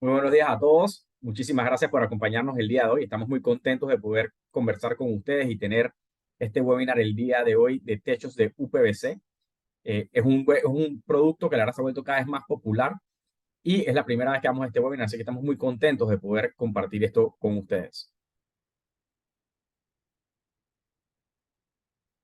Muy buenos días a todos. Muchísimas gracias por acompañarnos el día de hoy. Estamos muy contentos de poder conversar con ustedes y tener este webinar el día de hoy de techos de UPVC. Es un producto que la verdad se ha vuelto cada vez más popular y es la primera vez que damos este webinar, así que estamos muy contentos de poder compartir esto con ustedes.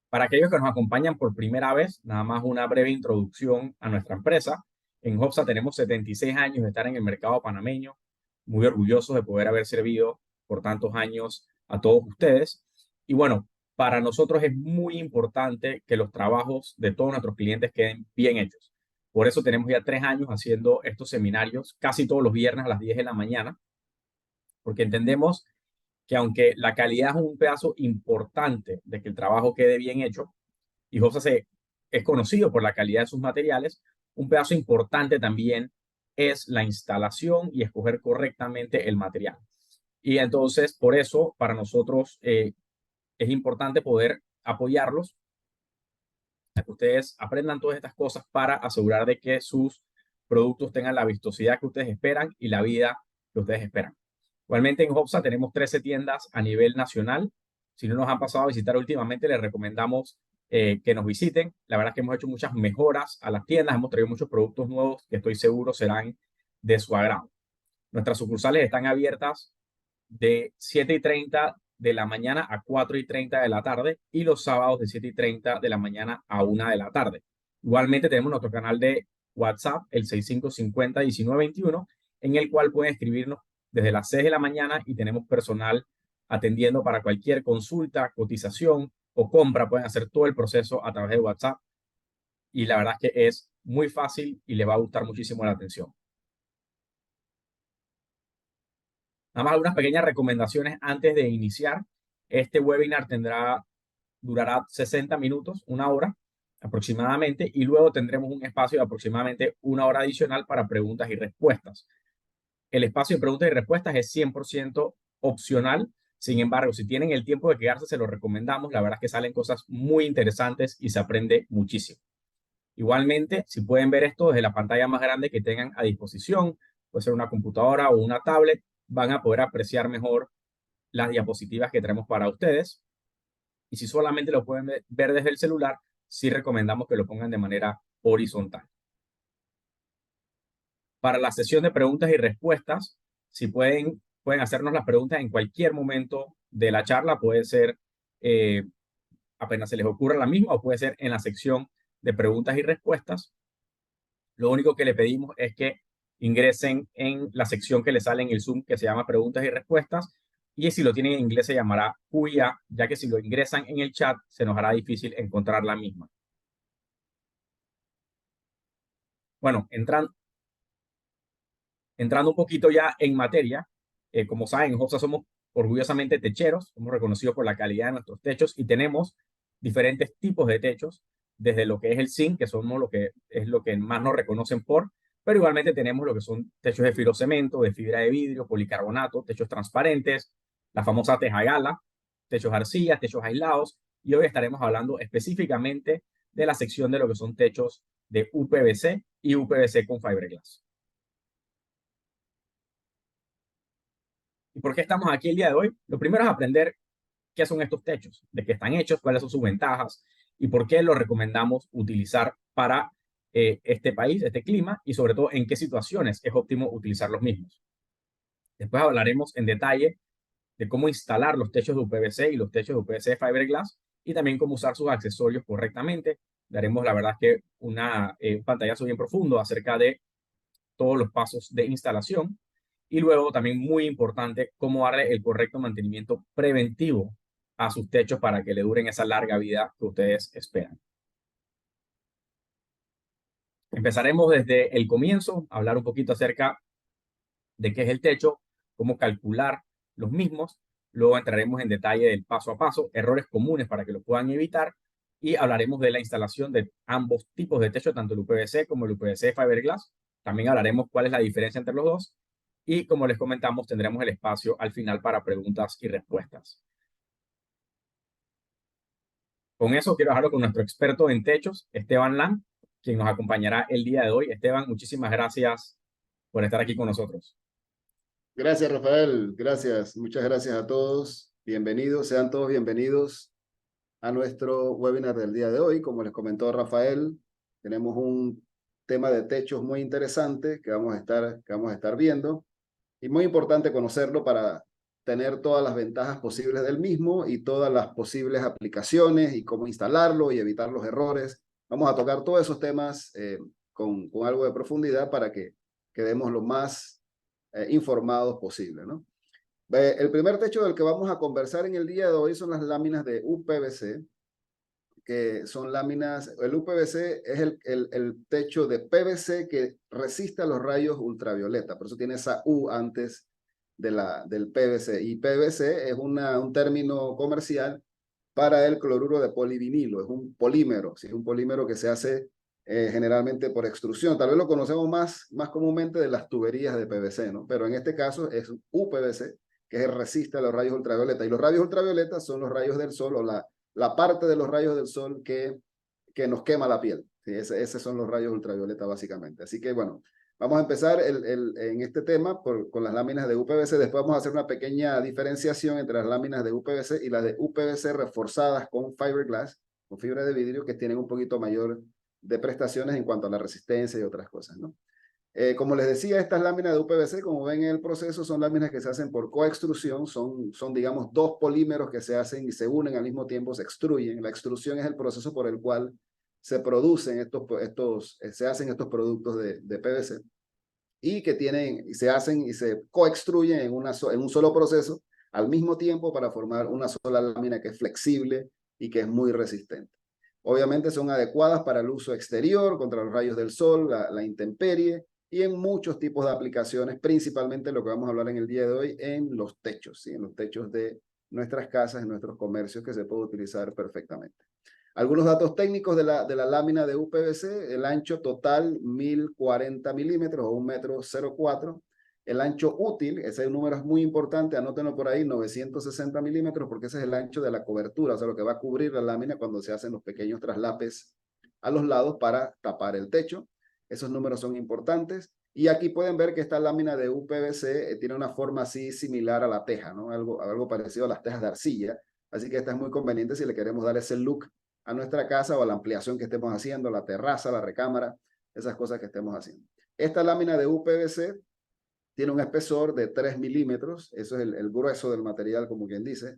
Para aquellos que nos acompañan por primera vez, nada más una breve introducción a nuestra empresa. En Hopsa tenemos 76 años de estar en el mercado panameño, muy orgullosos de poder haber servido por tantos años a todos ustedes. Y bueno, para nosotros es muy importante que los trabajos de todos nuestros clientes queden bien hechos. Por eso tenemos ya 3 años haciendo estos seminarios casi todos los viernes a las 10 de la mañana, porque entendemos que aunque la calidad es un pedazo importante de que el trabajo quede bien hecho, y es conocido por la calidad de sus materiales, un pedazo importante también es la instalación y escoger correctamente el material. Y entonces, por eso, para nosotros es importante poder apoyarlos a que ustedes aprendan todas estas cosas para asegurar de que sus productos tengan la vistosidad que ustedes esperan y la vida que ustedes esperan. Igualmente en Hopsa tenemos 13 tiendas a nivel nacional. Si no nos han pasado a visitar últimamente, les recomendamos que nos visiten. La verdad es que hemos hecho muchas mejoras a las tiendas, hemos traído muchos productos nuevos que estoy seguro serán de su agrado. Nuestras sucursales están abiertas de 7:30 de la mañana a 4:30 de la tarde y los sábados de 7:30 de la mañana a 1 de la tarde. Igualmente tenemos nuestro canal de WhatsApp, el 6550-1921, en el cual pueden escribirnos desde las 6 de la mañana y tenemos personal atendiendo para cualquier consulta, cotización o compra. Pueden hacer todo el proceso a través de WhatsApp y la verdad es que es muy fácil y les va a gustar muchísimo la atención. Nada más algunas pequeñas recomendaciones antes de iniciar. Este webinar durará 60 minutos, 1 hora aproximadamente, y luego tendremos un espacio de aproximadamente 1 hora adicional para preguntas y respuestas. El espacio de preguntas y respuestas es 100% opcional. Sin embargo, si tienen el tiempo de quedarse, se lo recomendamos. La verdad es que salen cosas muy interesantes y se aprende muchísimo. Igualmente, si pueden ver esto desde la pantalla más grande que tengan a disposición, puede ser una computadora o una tablet, van a poder apreciar mejor las diapositivas que tenemos para ustedes. Y si solamente lo pueden ver desde el celular, sí recomendamos que lo pongan de manera horizontal. Para la sesión de preguntas y respuestas, si pueden hacernos las preguntas en cualquier momento de la charla, puede ser apenas se les ocurra la misma o puede ser en la sección de preguntas y respuestas. Lo único que le pedimos es que ingresen en la sección que les sale en el Zoom que se llama preguntas y respuestas. Y si lo tienen en inglés se llamará QIA, ya que si lo ingresan en el chat se nos hará difícil encontrar la misma. Bueno, entrando un poquito ya en materia, como saben, en Hopsa somos orgullosamente techeros, somos reconocidos por la calidad de nuestros techos y tenemos diferentes tipos de techos, desde lo que es el zinc, que somos lo que más nos reconocen por, pero igualmente tenemos lo que son techos de fibrocemento, de fibra de vidrio, policarbonato, techos transparentes, la famosa teja gala, techos arcillas, techos aislados, y hoy estaremos hablando específicamente de la sección de lo que son techos de UPVC y UPVC con fiberglass. ¿Y por qué estamos aquí el día de hoy? Lo primero es aprender qué son estos techos, de qué están hechos, cuáles son sus ventajas y por qué los recomendamos utilizar para este país, este clima y sobre todo en qué situaciones es óptimo utilizar los mismos. Después hablaremos en detalle de cómo instalar los techos de UPVC y los techos de UPVC Fiberglass y también cómo usar sus accesorios correctamente. Daremos, la verdad, que un pantallazo bien profundo acerca de todos los pasos de instalación. Y luego también muy importante, cómo darle el correcto mantenimiento preventivo a sus techos para que le duren esa larga vida que ustedes esperan. Empezaremos desde el comienzo, a hablar un poquito acerca de qué es el techo, cómo calcular los mismos. Luego entraremos en detalle del paso a paso, errores comunes para que lo puedan evitar. Y hablaremos de la instalación de ambos tipos de techo, tanto el UPVC como el UPVC Fiberglass. También hablaremos cuál es la diferencia entre los dos. Y como les comentamos, tendremos el espacio al final para preguntas y respuestas. Con eso quiero dejarlo con nuestro experto en techos, Esteban Lam, quien nos acompañará el día de hoy. Esteban, muchísimas gracias por estar aquí con nosotros. Gracias, Rafael. Gracias. Muchas gracias a todos. Bienvenidos, sean todos bienvenidos a nuestro webinar del día de hoy. Como les comentó Rafael, tenemos un tema de techos muy interesante que vamos a estar viendo y muy importante conocerlo para tener todas las ventajas posibles del mismo y todas las posibles aplicaciones y cómo instalarlo y evitar los errores. Vamos a tocar todos esos temas con algo de profundidad para que quedemos lo más informados posible, ¿no? El primer techo del que vamos a conversar en el día de hoy son las láminas de UPVC, que son láminas, el UPVC es el techo de PVC que resiste a los rayos ultravioleta, por eso tiene esa U antes del PVC. Y PVC es un término comercial para el cloruro de polivinilo, es un polímero, ¿sí? Un polímero que se hace generalmente por extrusión. Tal vez lo conocemos más comúnmente de las tuberías de PVC, ¿no? Pero en este caso es UPVC, que resiste a los rayos ultravioleta. Y los rayos ultravioleta son los rayos del sol o la parte de los rayos del sol que nos quema la piel. ¿Sí? Esos son los rayos ultravioleta básicamente. Así que bueno, vamos a empezar en este tema con las láminas de UPVC. Después vamos a hacer una pequeña diferenciación entre las láminas de UPVC y las de UPVC reforzadas con fiberglass, con fibra de vidrio, que tienen un poquito mayor de prestaciones en cuanto a la resistencia y otras cosas, ¿no? Como les decía, estas láminas de UPVC, como ven en el proceso, son láminas que se hacen por coextrusión, son digamos, dos polímeros que se hacen y se unen al mismo tiempo, se extruyen. La extrusión es el proceso por el cual se producen se hacen estos productos de PVC y que se hacen y se coextruyen en un solo proceso al mismo tiempo para formar una sola lámina que es flexible y que es muy resistente. Obviamente son adecuadas para el uso exterior, contra los rayos del sol, la intemperie, y en muchos tipos de aplicaciones, principalmente lo que vamos a hablar en el día de hoy, en los techos, ¿sí? En los techos de nuestras casas, en nuestros comercios, que se puede utilizar perfectamente. Algunos datos técnicos de la lámina de UPVC: el ancho total 1040 milímetros o 1,04 m. El ancho útil, ese número es muy importante, anótenlo por ahí, 960 milímetros, porque ese es el ancho de la cobertura, o sea, lo que va a cubrir la lámina cuando se hacen los pequeños traslapes a los lados para tapar el techo. Esos números son importantes. Y aquí pueden ver que esta lámina de UPVC tiene una forma así similar a la teja, ¿no? Algo parecido a las tejas de arcilla. Así que esta es muy conveniente si le queremos dar ese look a nuestra casa o a la ampliación que estemos haciendo, la terraza, la recámara, esas cosas que estemos haciendo. Esta lámina de UPVC tiene un espesor de 3 milímetros, eso es el grueso del material, como quien dice,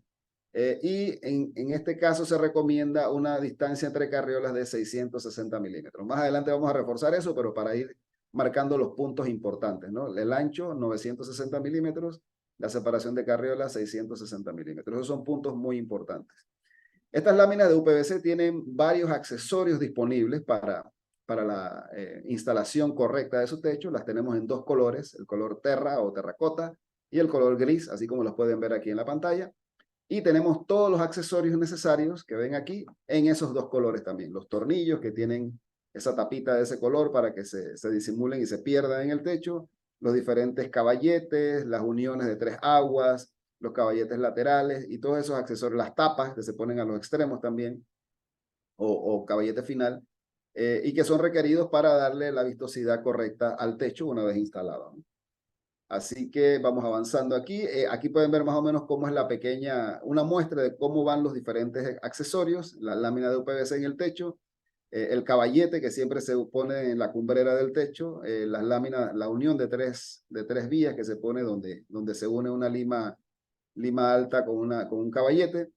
y en este caso se recomienda una distancia entre carriolas de 660 milímetros. Más adelante vamos a reforzar eso, pero para ir marcando los puntos importantes, ¿no? El ancho, 960 milímetros, la separación de carriolas, 660 milímetros. Esos son puntos muy importantes. Estas láminas de UPVC tienen varios accesorios disponibles para la instalación correcta de su techo. Las tenemos en dos colores, el color terra o terracota y el color gris, así como los pueden ver aquí en la pantalla. Y tenemos todos los accesorios necesarios que ven aquí en esos dos colores también. Los tornillos que tienen esa tapita de ese color para que se disimulen y se pierdan en el techo. Los diferentes caballetes, las uniones de 3 aguas, los caballetes laterales y todos esos accesorios, las tapas que se ponen a los extremos también, o caballete final, y que son requeridos para darle la vistosidad correcta al techo una vez instalado, ¿no? Así que vamos avanzando aquí. Aquí pueden ver más o menos cómo es una muestra de cómo van los diferentes accesorios, la lámina de UPVC en el techo, el caballete que siempre se pone en la cumbrera del techo, las láminas, la unión de tres vías que se pone donde se une una lima alta con un caballete,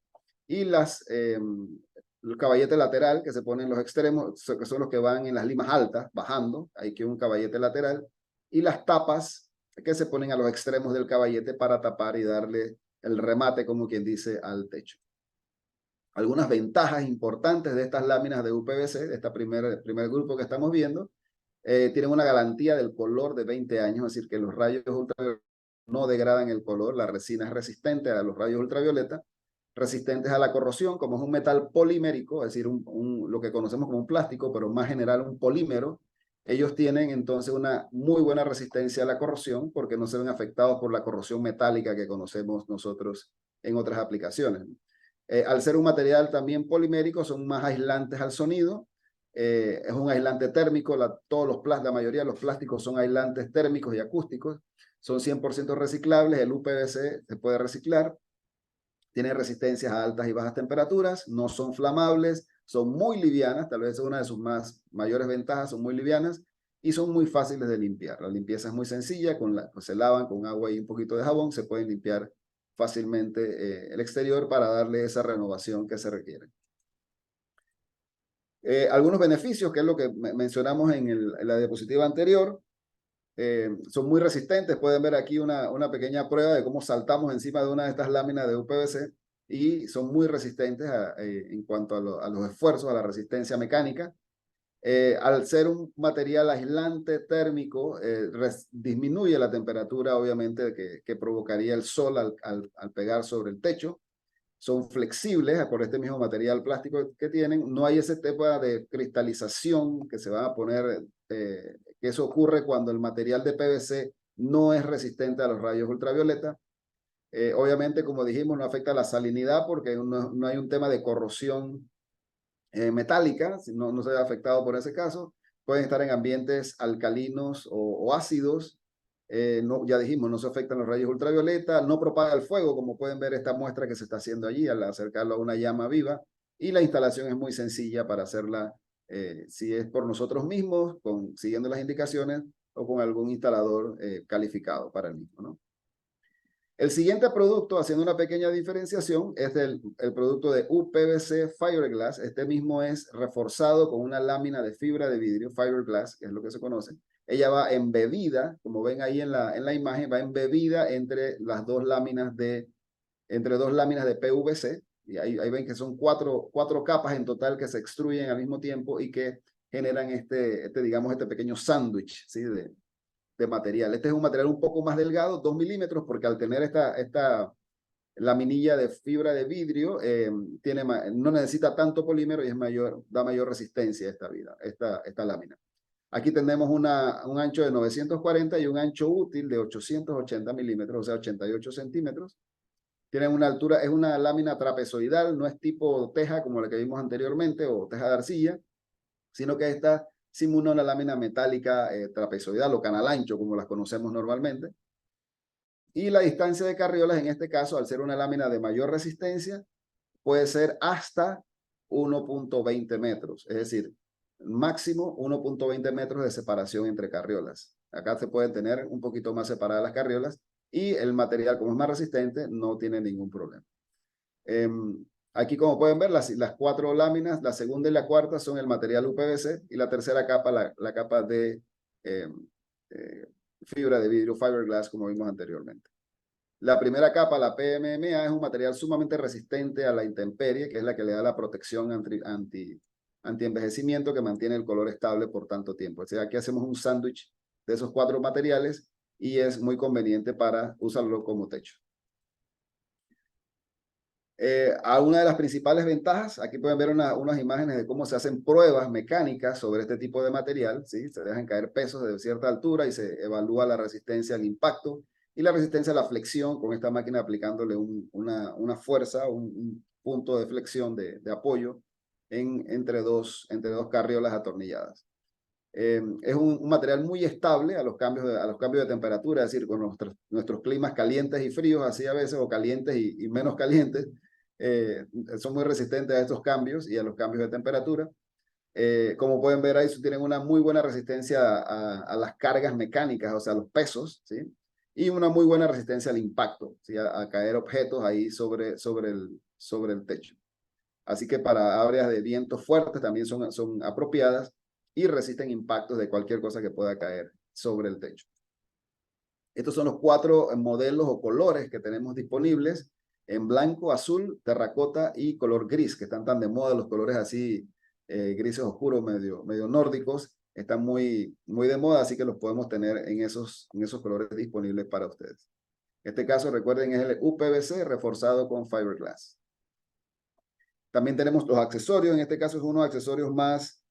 y el caballete lateral que se pone en los extremos, que son los que van en las limas altas, bajando, hay que un caballete lateral, y las tapas que se ponen a los extremos del caballete para tapar y darle el remate, como quien dice, al techo. Algunas ventajas importantes de estas láminas de UPVC, de este primer grupo que estamos viendo: tienen una garantía del color de 20 años, es decir, que los rayos ultravioleta no degradan el color. La resina es resistente a los rayos ultravioleta, resistentes a la corrosión, como es un metal polimérico, es decir, lo que conocemos como un plástico, pero más general un polímero. Ellos tienen entonces una muy buena resistencia a la corrosión porque no se ven afectados por la corrosión metálica que conocemos nosotros en otras aplicaciones. Al ser un material también polimérico, son más aislantes al sonido. Es un aislante térmico, la mayoría de los plásticos son aislantes térmicos y acústicos. son 100% reciclables, el UPVC se puede reciclar, tiene resistencias a altas y bajas temperaturas, no son flamables, son muy livianas, tal vez es una de sus mayores ventajas, son muy livianas y son muy fáciles de limpiar. La limpieza es muy sencilla, pues se lavan con agua y un poquito de jabón, se pueden limpiar fácilmente el exterior para darle esa renovación que se requiere. Algunos beneficios, que es lo que mencionamos en la diapositiva anterior, son muy resistentes. Pueden ver aquí una pequeña prueba de cómo saltamos encima de una de estas láminas de UPVC y son muy resistentes en cuanto a los esfuerzos, a la resistencia mecánica. Al ser un material aislante térmico, disminuye la temperatura, obviamente, que provocaría el sol al pegar sobre el techo. Son flexibles por este mismo material plástico que tienen. No hay ese tema de cristalización que se va a poner, que eso ocurre cuando el material de PVC no es resistente a los rayos ultravioleta. Obviamente, como dijimos, no afecta la salinidad porque no hay un tema de corrosión metálica, no se ve afectado por ese caso. Pueden estar en ambientes alcalinos o ácidos. Ya dijimos, no se afectan los rayos ultravioleta, no propaga el fuego, como pueden ver esta muestra que se está haciendo allí al acercarlo a una llama viva, y la instalación es muy sencilla para hacerla, si es por nosotros mismos, siguiendo las indicaciones, o con algún instalador calificado para el mismo, ¿no? El siguiente producto, haciendo una pequeña diferenciación, es el producto de UPVC Fiberglass. Este mismo es reforzado con una lámina de fibra de vidrio, Fiberglass, que es lo que se conoce. Ella va embebida, como ven ahí en la imagen, va embebida entre dos láminas de PVC. Y ahí ven que son cuatro capas en total que se extruyen al mismo tiempo y que generan digamos, este pequeño sándwich, ¿sí? de material. Este es un material un poco más delgado, 2 milímetros, porque al tener esta laminilla de fibra de vidrio, no necesita tanto polímero y da mayor resistencia a esta lámina. Aquí tenemos un ancho de 940 y un ancho útil de 880 milímetros, o sea, 88 centímetros. Tienen una altura, es una lámina trapezoidal, no es tipo teja como la que vimos anteriormente o teja de arcilla, sino que esta simula una lámina metálica trapezoidal o canal ancho, como las conocemos normalmente. Y la distancia de carriolas, en este caso, al ser una lámina de mayor resistencia, puede ser hasta 1.20 metros, es decir, máximo 1.20 metros de separación entre carriolas. Acá se pueden tener un poquito más separadas las carriolas y el material, como es más resistente, no tiene ningún problema. Aquí, como pueden ver, las 4 láminas, la segunda y la cuarta son el material UPVC y la tercera capa, la capa de fibra de vidrio, fiberglass, como vimos anteriormente. La primera capa, la PMMA, es un material sumamente resistente a la intemperie, que es la que le da la protección anti-envejecimiento que mantiene el color estable por tanto tiempo. O sea, aquí hacemos un sándwich de esos 4 materiales y es muy conveniente para usarlo como techo. A una de las principales ventajas, aquí pueden ver unas imágenes de cómo se hacen pruebas mecánicas sobre este tipo de material, ¿sí? Se dejan caer pesos de cierta altura y se evalúa la resistencia al impacto y la resistencia a la flexión con esta máquina aplicándole una fuerza, un punto de flexión de apoyo entre dos carriolas atornilladas. Es un material muy estable a los cambios de temperatura, es decir, con nuestros climas calientes y fríos, así a veces, o calientes y menos calientes, son muy resistentes a estos cambios y a los cambios de temperatura. Como pueden ver ahí, tienen una muy buena resistencia a las cargas mecánicas, o sea, a los pesos, ¿sí? Y una muy buena resistencia al impacto, ¿sí? A caer objetos ahí sobre el techo. Así que para áreas de viento fuertes también son apropiadas y resisten impactos de cualquier cosa que pueda caer sobre el techo. Estos son los 4 modelos o colores que tenemos disponibles en blanco, azul, terracota y color gris, que están tan de moda los colores así grises oscuros, medio nórdicos. Están muy de moda, así que los podemos tener en esos colores disponibles para ustedes. En este caso, recuerden, es el UPVC reforzado con fiberglass. También tenemos los accesorios, en este caso son unos accesorios más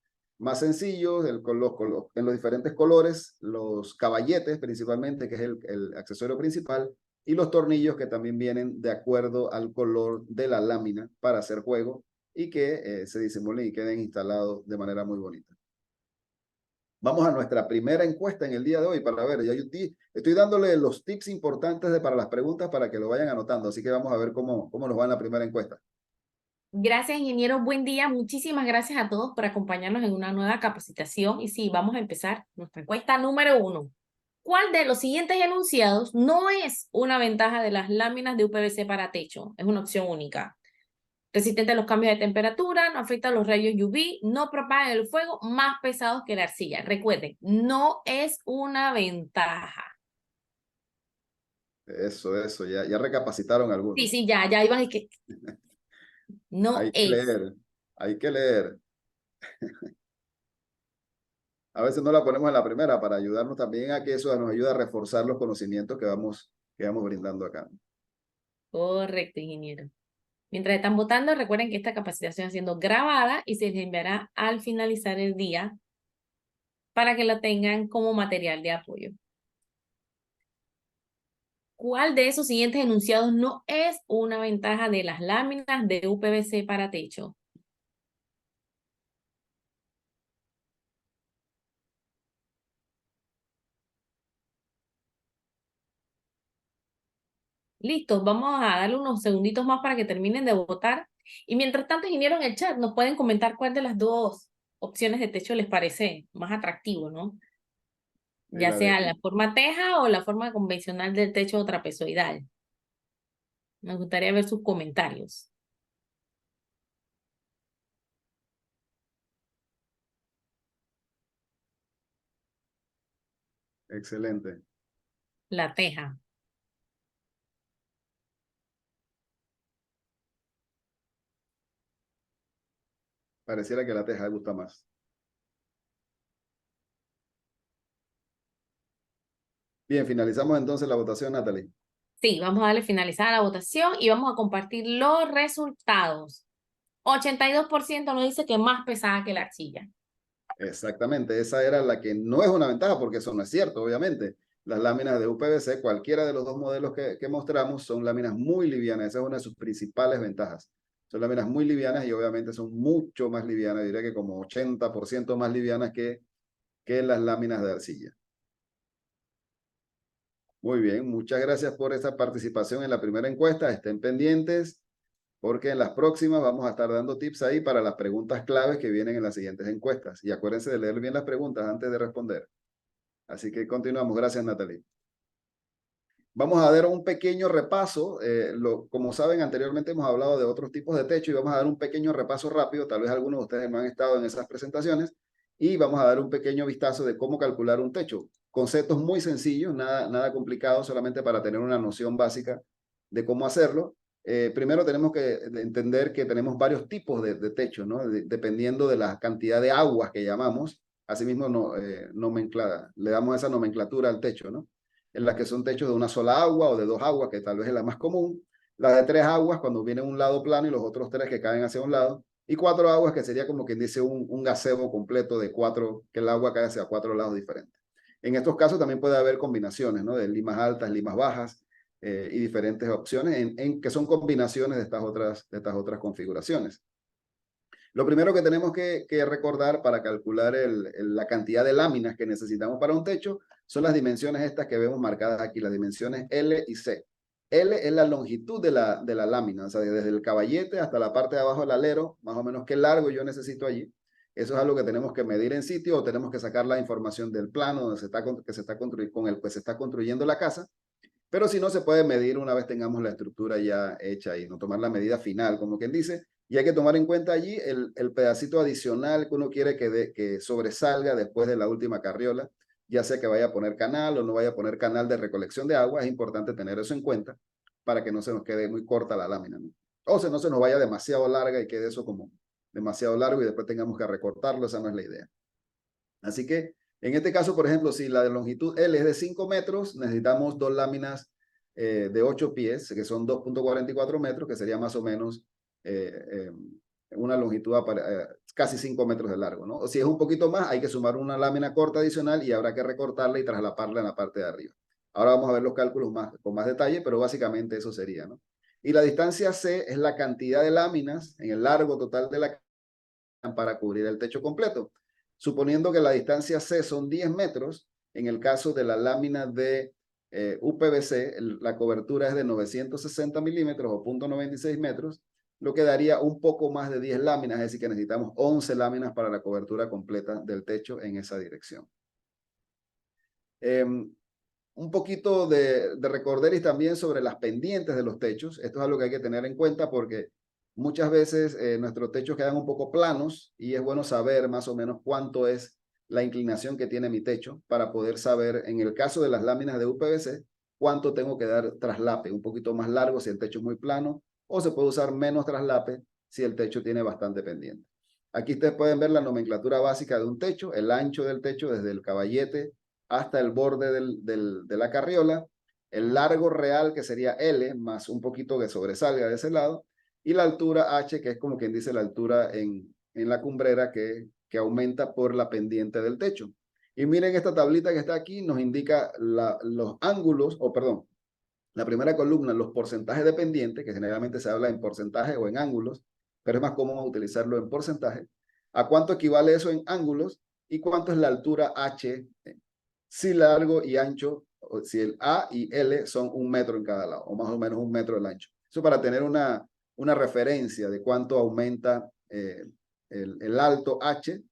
sencillos, en los diferentes colores, los caballetes principalmente, que es el accesorio principal, y los tornillos que también vienen de acuerdo al color de la lámina para hacer juego y que se disimulen y queden instalados de manera muy bonita. Vamos a nuestra primera encuesta en el día de hoy para ver. Ya yo estoy dándole los tips importantes para las preguntas para que lo vayan anotando. Así que vamos a ver cómo nos va en la primera encuesta. Gracias, ingeniero. Buen día. Muchísimas gracias a todos por acompañarnos en una nueva capacitación. Y sí, vamos a empezar nuestra encuesta número 1. ¿Cuál de los siguientes enunciados no es una ventaja de las láminas de UPVC para techo? Es una opción única. Resistente a los cambios de temperatura, no afecta a los rayos UV, no propaga el fuego, más pesados que la arcilla. Recuerden, no es una ventaja. Eso, ya recapacitaron algunos. Sí, ya iban y que no Hay que es. leer, hay que leer. A veces no la ponemos en la primera para ayudarnos también a que eso nos ayude a reforzar los conocimientos que vamos brindando acá. Correcto, ingeniero. Mientras están votando, recuerden que esta capacitación está siendo grabada y se les enviará al finalizar el día para que la tengan como material de apoyo. ¿Cuál de esos siguientes enunciados no es una ventaja de las láminas de UPVC para techo? Listo, vamos a darle unos segunditos más para que terminen de votar. Y mientras tanto, ingeniero, en el chat nos pueden comentar cuál de las dos opciones de techo les parece más atractivo, ¿no? Ya La de sea la forma teja o la forma convencional del techo trapezoidal. Me gustaría ver sus comentarios. excelente. La teja. Pareciera que la teja gusta más. Bien, finalizamos entonces la votación, Natalie. Sí, vamos a darle finalizar a la votación y vamos a compartir los resultados. 82% nos dice que más pesada que la arcilla. Exactamente, esa era la que no es una ventaja, porque eso no es cierto, obviamente. Las láminas de UPVC, cualquiera de los dos modelos que mostramos, son láminas muy livianas. Esa es una de sus principales ventajas. Son láminas muy livianas y obviamente son mucho más livianas, diría que como 80% más livianas que las láminas de arcilla. Muy bien, muchas gracias por esta participación en la primera encuesta. Estén pendientes porque en las próximas vamos a estar dando tips ahí para las preguntas claves que vienen en las siguientes encuestas. Y acuérdense de leer bien las preguntas antes de responder. Así que continuamos. Gracias, Natalie. Vamos a dar un pequeño repaso. Como saben, anteriormente hemos hablado de otros tipos de techo y vamos a dar un pequeño repaso rápido. Tal vez algunos de ustedes no han estado en esas presentaciones y vamos a dar un pequeño vistazo de cómo calcular un techo. Conceptos muy sencillos, nada complicado, solamente para tener una noción básica de cómo hacerlo. Primero tenemos que entender que tenemos varios tipos de techo, ¿no? Dependiendo de la cantidad de aguas que llamamos. Asimismo, le damos esa nomenclatura al techo, ¿no? En las que son techos de una sola agua o de dos aguas, que tal vez es la más común. La de tres aguas, cuando viene un lado plano y los otros tres que caen hacia un lado. Y cuatro aguas, que sería como quien dice un gazebo completo de cuatro, que el agua cae hacia cuatro lados diferentes. En estos casos también puede haber combinaciones, ¿no? De limas altas, limas bajas y diferentes opciones que son combinaciones de estas otras configuraciones. Lo primero que tenemos que recordar para calcular la cantidad de láminas que necesitamos para un techo son las dimensiones estas que vemos marcadas aquí, las dimensiones L y C. L es la longitud de la lámina, o sea, desde el caballete hasta la parte de abajo del alero, más o menos qué largo yo necesito allí. Eso es algo que tenemos que medir en sitio o tenemos que sacar la información del plano donde con el que se está construyendo la casa. Pero si no, se puede medir una vez tengamos la estructura ya hecha y no tomar la medida final, como quien dice. Y hay que tomar en cuenta allí el pedacito adicional que uno quiere que sobresalga después de la última carriola, ya sea que vaya a poner canal o no vaya a poner canal de recolección de agua. Es importante tener eso en cuenta para que no se nos quede muy corta la lámina, ¿no? O sea, no se nos vaya demasiado larga y quede eso como demasiado largo y después tengamos que recortarlo. Esa no es la idea. Así que en este caso, por ejemplo, si la de longitud L es de 5 metros, necesitamos dos láminas de 8 pies, que son 2.44 metros, que sería más o menos una longitud casi 5 metros de largo, ¿no? O si es un poquito más, hay que sumar una lámina corta adicional y habrá que recortarla y traslaparla en la parte de arriba. Ahora vamos a ver los cálculos con más detalle, pero básicamente eso sería, ¿no? Y la distancia C es la cantidad de láminas en el largo total de la para cubrir el techo completo. Suponiendo que la distancia C son 10 metros, en el caso de la lámina de UPVC, la cobertura es de 960 milímetros o 0.96 metros, lo que daría un poco más de 10 láminas, es decir, que necesitamos 11 láminas para la cobertura completa del techo en esa dirección. Un poquito de recorderis también sobre las pendientes de los techos. Esto es algo que hay que tener en cuenta porque muchas veces nuestros techos quedan un poco planos y es bueno saber más o menos cuánto es la inclinación que tiene mi techo para poder saber, en el caso de las láminas de UPVC, cuánto tengo que dar traslape, un poquito más largo si el techo es muy plano, o se puede usar menos traslape si el techo tiene bastante pendiente. Aquí ustedes pueden ver la nomenclatura básica de un techo, el ancho del techo desde el caballete hasta el borde de la carriola, el largo real que sería L, más un poquito que sobresalga de ese lado, y la altura H, que es como quien dice la altura en la cumbrera que aumenta por la pendiente del techo. Y miren esta tablita que está aquí, nos indica los ángulos, o perdón, la primera columna, los porcentajes de pendiente, que generalmente se habla en porcentaje o en ángulos, pero es más cómodo utilizarlo en porcentaje. ¿A cuánto equivale eso en ángulos? ¿Y cuánto es la altura H? Si largo y ancho, o si el A y L son 1 metro en cada lado, o más o menos 1 metro el ancho. Eso para tener una referencia de cuánto aumenta el alto H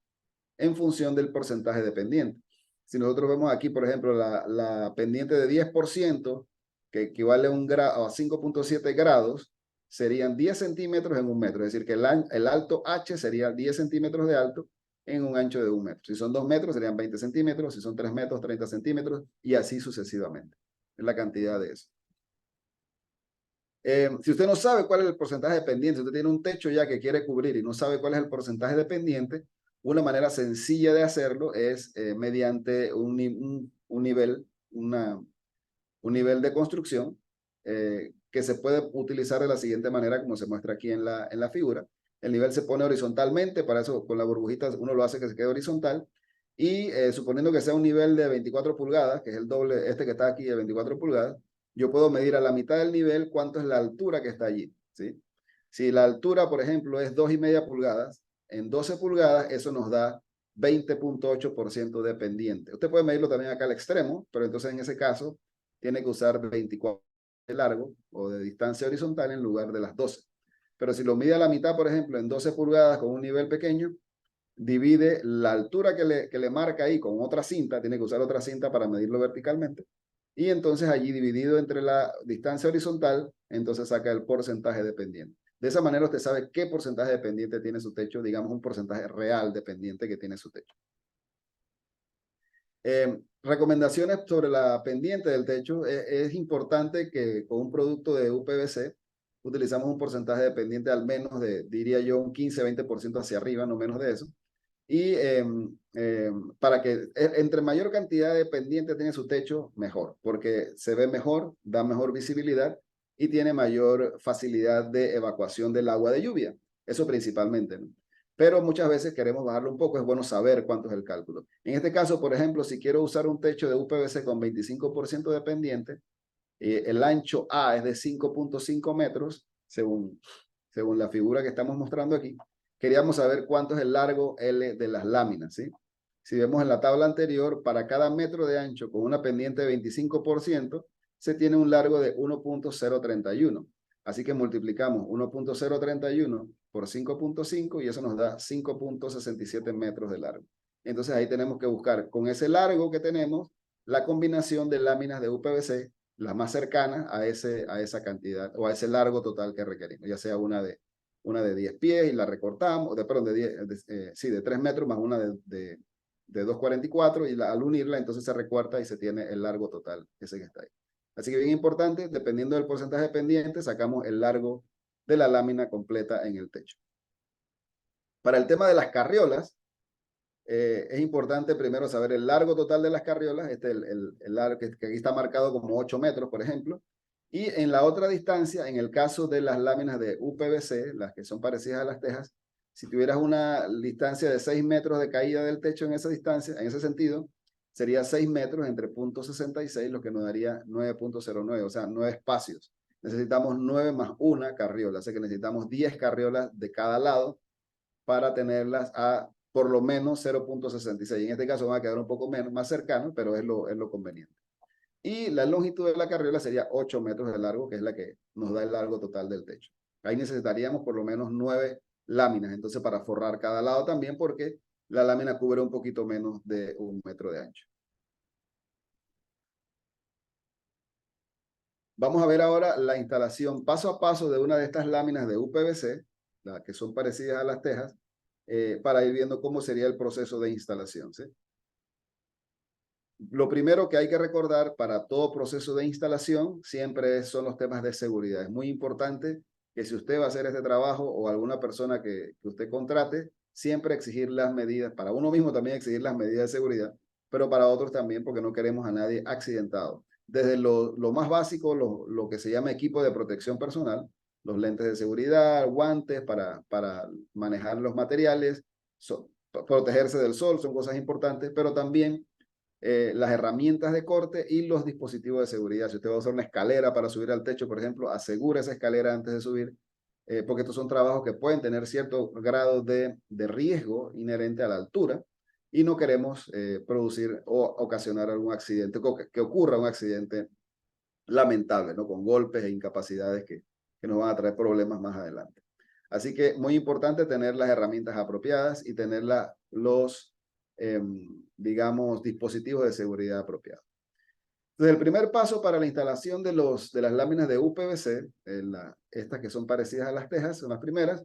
en función del porcentaje de pendiente. Si nosotros vemos aquí, por ejemplo, la pendiente de 10%, que equivale a 5.7 grados, serían 10 centímetros en 1 metro. Es decir, que el alto H sería 10 centímetros de alto en un ancho de 1 metro. Si son 2 metros, serían 20 centímetros. Si son 3 metros, 30 centímetros. Y así sucesivamente. Es la cantidad de eso. Si usted no sabe cuál es el porcentaje de pendiente, si usted tiene un techo ya que quiere cubrir y no sabe cuál es el porcentaje de pendiente, una manera sencilla de hacerlo es mediante un nivel de construcción que se puede utilizar de la siguiente manera, como se muestra aquí en la figura. El nivel se pone horizontalmente, para eso con la burbujita uno lo hace que se quede horizontal, y suponiendo que sea un nivel de 24 pulgadas, que es el doble, este que está aquí de 24 pulgadas, yo puedo medir a la mitad del nivel cuánto es la altura que está allí, ¿sí? Si la altura, por ejemplo, es 2,5 pulgadas, en 12 pulgadas eso nos da 20.8% de pendiente. Usted puede medirlo también acá al extremo, pero entonces en ese caso tiene que usar 24 de largo o de distancia horizontal en lugar de las 12. Pero si lo mide a la mitad, por ejemplo, en 12 pulgadas con un nivel pequeño, divide la altura que le marca ahí con otra cinta, tiene que usar otra cinta para medirlo verticalmente, y entonces allí dividido entre la distancia horizontal, entonces saca el porcentaje de pendiente. De esa manera usted sabe qué porcentaje de pendiente tiene su techo, digamos un porcentaje real de pendiente que tiene su techo. Recomendaciones sobre la pendiente del techo. Es importante que con un producto de UPVC utilizamos un porcentaje de pendiente al menos de, diría yo, un 15-20% hacia arriba, no menos de eso. Y para que entre mayor cantidad de pendiente tiene su techo, mejor, porque se ve mejor, da mejor visibilidad y tiene mayor facilidad de evacuación del agua de lluvia. Eso principalmente, ¿no? Pero muchas veces queremos bajarlo un poco, es bueno saber cuánto es el cálculo. En este caso, por ejemplo, si quiero usar un techo de UPVC con 25% de pendiente, el ancho A es de 5.5 metros, según la figura que estamos mostrando aquí. Queríamos saber cuánto es el largo L de las láminas, ¿sí? Si vemos en la tabla anterior, para cada metro de ancho con una pendiente de 25%, se tiene un largo de 1.031. Así que multiplicamos 1.031 por 5.5 y eso nos da 5.67 metros de largo. Entonces ahí tenemos que buscar con ese largo que tenemos la combinación de láminas de UPVC, las más cercanas a esa cantidad o a ese largo total que requerimos, ya sea una de 10 pies y la recortamos, perdón, de 3 metros más una de 2,44 y al unirla entonces se recorta y se tiene el largo total, ese que está ahí. Así que bien importante, dependiendo del porcentaje pendiente, sacamos el largo de la lámina completa en el techo. Para el tema de las carriolas, es importante primero saber el largo total de las carriolas, el largo que aquí está marcado como 8 metros, por ejemplo, y en la otra distancia, en el caso de las láminas de UPVC, las que son parecidas a las tejas, si tuvieras una distancia de 6 metros de caída del techo en esa distancia, en ese sentido, sería 6 metros entre 0.66, lo que nos daría 9.09, o sea, 9 espacios. Necesitamos 9 más una carriola, o sea que necesitamos 10 carriolas de cada lado para tenerlas a por lo menos 0.66. En este caso van a quedar un poco más cercanos, pero es lo conveniente. Y la longitud de la carriola sería 8 metros de largo, que es la que nos da el largo total del techo. Ahí necesitaríamos por lo menos 9 láminas, entonces para forrar cada lado también, porque la lámina cubre un poquito menos de 1 metro de ancho. Vamos a ver ahora la instalación paso a paso de una de estas láminas de UPVC, las que son parecidas a las tejas, para ir viendo cómo sería el proceso de instalación, ¿sí? Lo primero que hay que recordar para todo proceso de instalación siempre son los temas de seguridad. Es muy importante que si usted va a hacer este trabajo o alguna persona que usted contrate, siempre exigir las medidas, para uno mismo también exigir las medidas de seguridad, pero para otros también porque no queremos a nadie accidentado. Desde lo más básico, lo que se llama equipo de protección personal, los lentes de seguridad, guantes para manejar los materiales, protegerse del sol, son cosas importantes, pero también las herramientas de corte y los dispositivos de seguridad. Si usted va a usar una escalera para subir al techo, por ejemplo, asegure esa escalera antes de subir, porque estos son trabajos que pueden tener cierto grado de riesgo inherente a la altura y no queremos producir o ocasionar algún accidente, que ocurra un accidente lamentable, ¿no? Con golpes e incapacidades que nos van a traer problemas más adelante. Así que muy importante tener las herramientas apropiadas y tener los digamos, dispositivos de seguridad apropiados. Entonces, el primer paso para la instalación de las láminas de UPVC, estas que son parecidas a las tejas, son las primeras,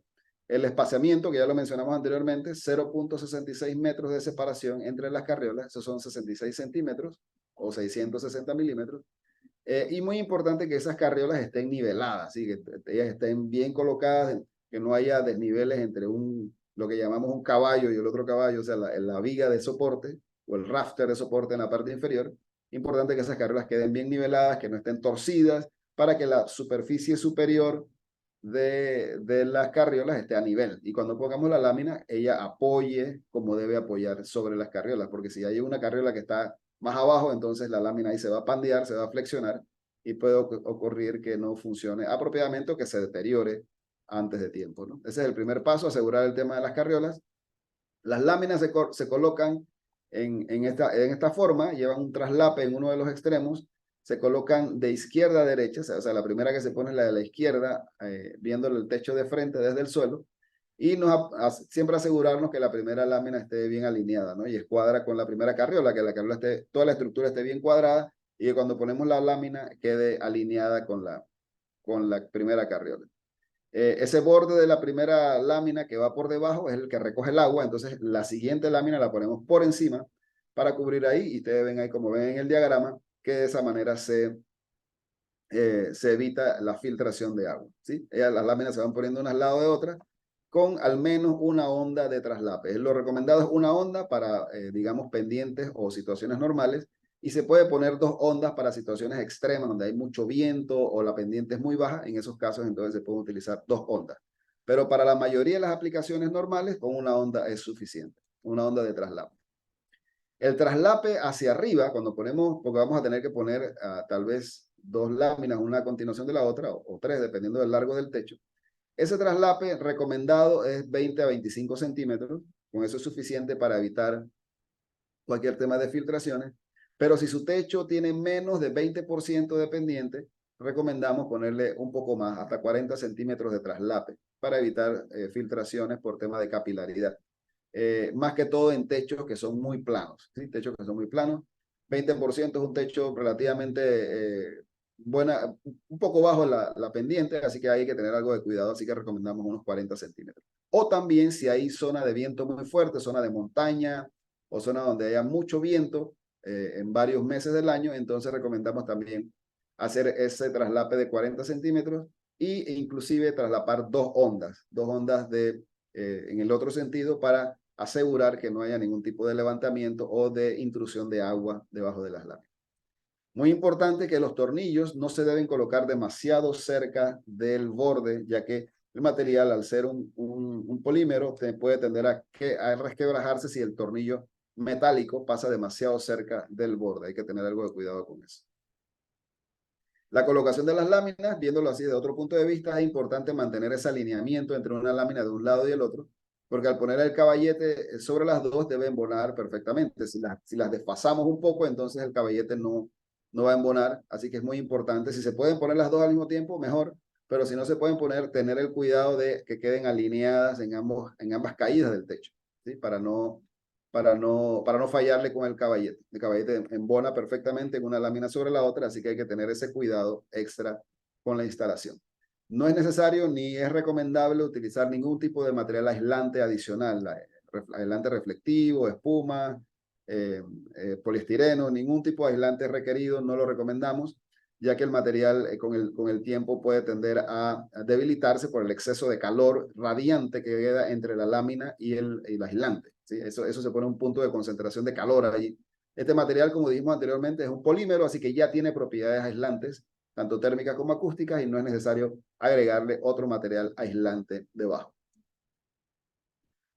el espaciamiento, que ya lo mencionamos anteriormente, 0.66 metros de separación entre las carriolas, esos son 66 centímetros o 660 milímetros, y muy importante que esas carriolas estén niveladas, ¿sí? Que ellas estén bien colocadas, que no haya desniveles entre lo que llamamos un caballo y el otro caballo, o sea, la viga de soporte o el rafter de soporte en la parte inferior. Importante que esas carriolas queden bien niveladas, que no estén torcidas, para que la superficie superior de las carriolas esté a nivel. Y cuando pongamos la lámina, ella apoye como debe apoyar sobre las carriolas, porque si hay una carriola que está más abajo, entonces la lámina ahí se va a pandear, se va a flexionar y puede ocurrir que no funcione apropiadamente o que se deteriore antes de tiempo, ¿no? Ese es el primer paso, asegurar el tema de las carriolas. Las láminas se colocan en esta forma, llevan un traslape en uno de los extremos, se colocan de izquierda a derecha, o sea, la primera que se pone es la de la izquierda, viendo el techo de frente desde el suelo, y siempre asegurarnos que la primera lámina esté bien alineada, ¿no? Y escuadra con la primera carriola, que la carriola toda la estructura esté bien cuadrada, y que cuando ponemos la lámina quede alineada con la primera carriola. Ese borde de la primera lámina que va por debajo es el que recoge el agua, entonces la siguiente lámina la ponemos por encima para cubrir ahí, y ustedes ven ahí, como ven en el diagrama, que de esa manera se evita la filtración de agua, ¿sí? Las láminas se van poniendo unas al lado de otras con al menos una onda de traslape. Lo recomendado es una onda para, digamos, pendientes o situaciones normales, y se puede poner 2 ondas para situaciones extremas donde hay mucho viento o la pendiente es muy baja. En esos casos entonces se pueden utilizar 2 ondas. Pero para la mayoría de las aplicaciones normales, con una onda es suficiente, una onda de traslape. El traslape hacia arriba, cuando ponemos, porque vamos a tener que poner tal vez 2 láminas, una a continuación de la otra, o 3, dependiendo del largo del techo. Ese traslape recomendado es 20 a 25 centímetros. Con eso es suficiente para evitar cualquier tema de filtraciones. Pero si su techo tiene menos de 20% de pendiente, recomendamos ponerle un poco más, hasta 40 centímetros de traslape, para evitar filtraciones por tema de capilaridad. Más que todo en techos que son muy planos, ¿sí? Techos que son muy planos. 20% es un techo relativamente buena, un poco bajo la pendiente, así que hay que tener algo de cuidado, así que recomendamos unos 40 centímetros. O también si hay zona de viento muy fuerte, zona de montaña o zona donde haya mucho viento en varios meses del año, entonces recomendamos también hacer ese traslape de 40 centímetros e inclusive traslapar 2 ondas en el otro sentido, para asegurar que no haya ningún tipo de levantamiento o de intrusión de agua debajo de las láminas. Muy importante que los tornillos no se deben colocar demasiado cerca del borde, ya que el material, al ser un polímero, puede tender a resquebrajarse si el tornillo metálico pasa demasiado cerca del borde. Hay que tener algo de cuidado con eso. La colocación de las láminas, viéndolo así de otro punto de vista, es importante mantener ese alineamiento entre una lámina de un lado y el otro, porque al poner el caballete sobre las dos debe embonar perfectamente. Si las desfasamos un poco, entonces el caballete no va a embonar, así que es muy importante. Si se pueden poner las dos al mismo tiempo, mejor, pero si no se pueden poner, tener el cuidado de que queden alineadas en ambas caídas del techo, ¿sí? Para no fallarle con el caballete. El caballete embona perfectamente en una lámina sobre la otra, así que hay que tener ese cuidado extra con la instalación. No es necesario ni es recomendable utilizar ningún tipo de material aislante adicional, aislante reflectivo, espuma, poliestireno, ningún tipo de aislante requerido, no lo recomendamos, ya que el material con el tiempo puede tender a debilitarse por el exceso de calor radiante que queda entre la lámina y el aislante, ¿sí? Eso se pone un punto de concentración de calor allí. Este material, como dijimos anteriormente, es un polímero, así que ya tiene propiedades aislantes, tanto térmicas como acústicas, y no es necesario agregarle otro material aislante debajo.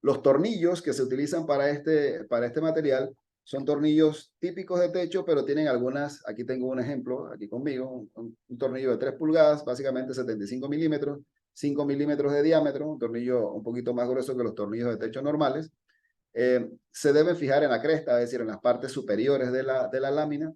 Los tornillos que se utilizan para este material son tornillos típicos de techo, pero tienen algunas, aquí tengo un ejemplo, aquí conmigo, un tornillo de 3 pulgadas, básicamente 75 milímetros, 5 milímetros de diámetro, un tornillo un poquito más grueso que los tornillos de techo normales. Se debe fijar en la cresta, es decir, en las partes superiores de la lámina.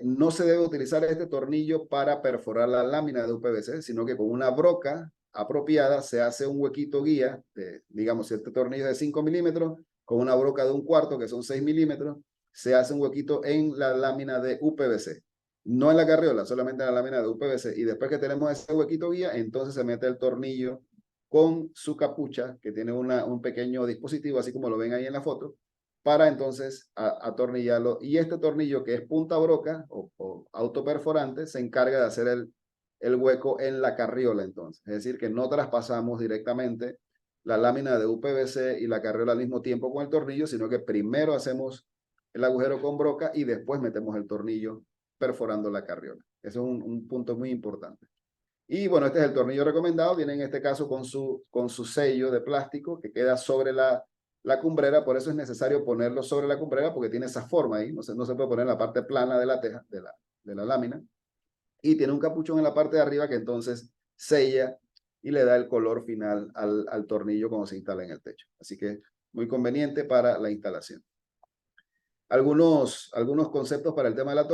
No se debe utilizar este tornillo para perforar la lámina de UPVC, sino que con una broca apropiada se hace un huequito guía, digamos, si este tornillo es de 5 milímetros, con una broca de 1/4, que son 6 milímetros, se hace un huequito en la lámina de UPVC. No en la carriola, solamente en la lámina de UPVC. Y después que tenemos ese huequito guía, entonces se mete el tornillo con su capucha, que tiene un pequeño dispositivo, así como lo ven ahí en la foto, para entonces atornillarlo. Y este tornillo, que es punta broca o autoperforante, se encarga de hacer el hueco en la carriola entonces. Es decir, que no traspasamos directamente la lámina de UPVC y la carriola al mismo tiempo con el tornillo, sino que primero hacemos el agujero con broca y después metemos el tornillo perforando la carriola. Eso es un punto muy importante. Y bueno, este es el tornillo recomendado. Viene en este caso con su sello de plástico que queda sobre la cumbrera. Por eso es necesario ponerlo sobre la cumbrera, porque tiene esa forma ahí. No se puede poner en la parte plana de la teja, de la lámina. Y tiene un capuchón en la parte de arriba que entonces sella y le da el color final al tornillo cuando se instala en el techo. Así que muy conveniente para la instalación. Algunos conceptos para el tema de los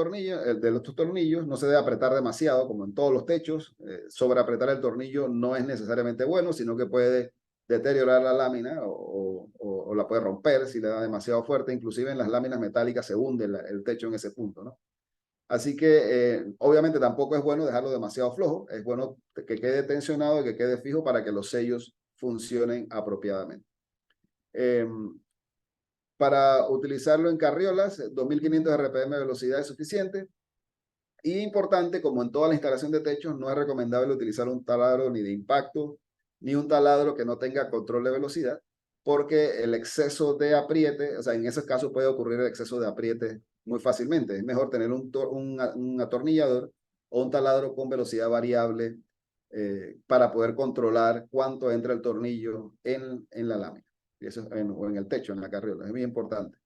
tornillos. No se debe apretar demasiado, como en todos los techos. Sobre apretar el tornillo no es necesariamente bueno, sino que puede deteriorar la lámina o la puede romper si le da demasiado fuerte. Inclusive en las láminas metálicas se hunde el techo en ese punto, ¿no? Así que obviamente tampoco es bueno dejarlo demasiado flojo. Es bueno que quede tensionado y que quede fijo para que los sellos funcionen apropiadamente. Para utilizarlo en carriolas, 2500 RPM de velocidad es suficiente. Y importante, como en toda la instalación de techos, no es recomendable utilizar un taladro ni de impacto, ni un taladro que no tenga control de velocidad, porque el exceso de apriete, o sea, en esos casos puede ocurrir el exceso de apriete muy fácilmente. Es mejor tener un atornillador o un taladro con velocidad variable para poder controlar cuánto entra el tornillo en la lámina. Y eso o en el techo, en la carriola. Es muy importante.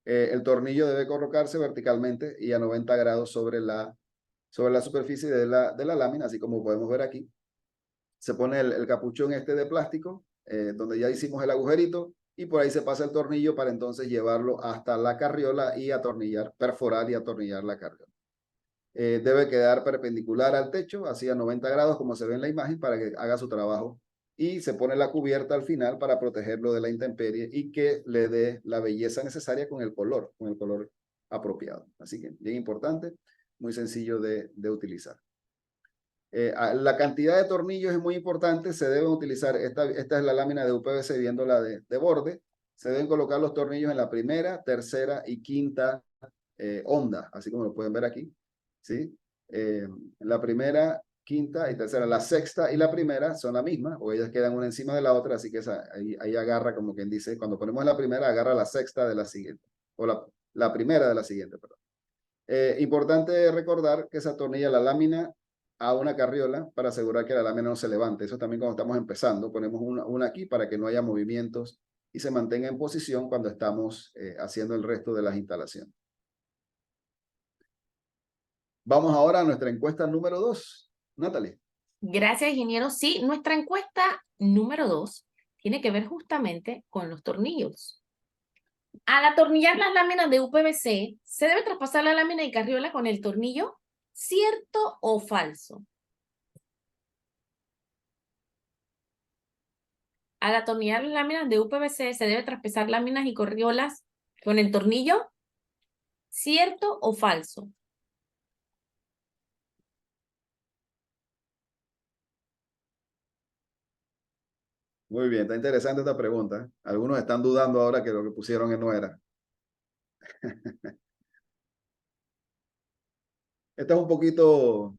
El tornillo debe colocarse verticalmente y a 90 grados sobre la superficie de la lámina, así como podemos ver aquí. Se pone el capuchón este de plástico, donde ya hicimos el agujerito, y por ahí se pasa el tornillo para entonces llevarlo hasta la carriola y perforar y atornillar la carriola. Debe quedar perpendicular al techo, así a 90 grados, como se ve en la imagen, para que haga su trabajo. Y se pone la cubierta al final para protegerlo de la intemperie y que le dé la belleza necesaria con el color apropiado. Así que bien importante, muy sencillo de utilizar. La cantidad de tornillos es muy importante. Se deben utilizar, esta es la lámina de UPVC viéndola de borde. Se deben colocar los tornillos en la primera, tercera y quinta onda, así como lo pueden ver aquí, ¿sí? La primera, quinta y tercera. La sexta y la primera son la misma, o ellas quedan una encima de la otra, así que ahí agarra, como quien dice, cuando ponemos la primera, agarra la sexta de la siguiente, o la primera de la siguiente, perdón. Importante recordar que se atornilla la lámina a una carriola para asegurar que la lámina no se levante. Eso también cuando estamos empezando, ponemos una aquí para que no haya movimientos y se mantenga en posición cuando estamos haciendo el resto de las instalaciones. Vamos ahora a nuestra encuesta número 2. Natalie. Gracias, ingeniero. Sí, nuestra encuesta número 2 tiene que ver justamente con los tornillos. Al atornillar las láminas de UPVC, ¿se debe traspasar la lámina y carriola con el tornillo? ¿Cierto o falso? Al atornillar las láminas de UPVC, ¿se debe traspasar láminas y corriolas con el tornillo? ¿Cierto o falso? Muy bien, está interesante esta pregunta. Algunos están dudando ahora que lo que pusieron no era. Esta es un poquito,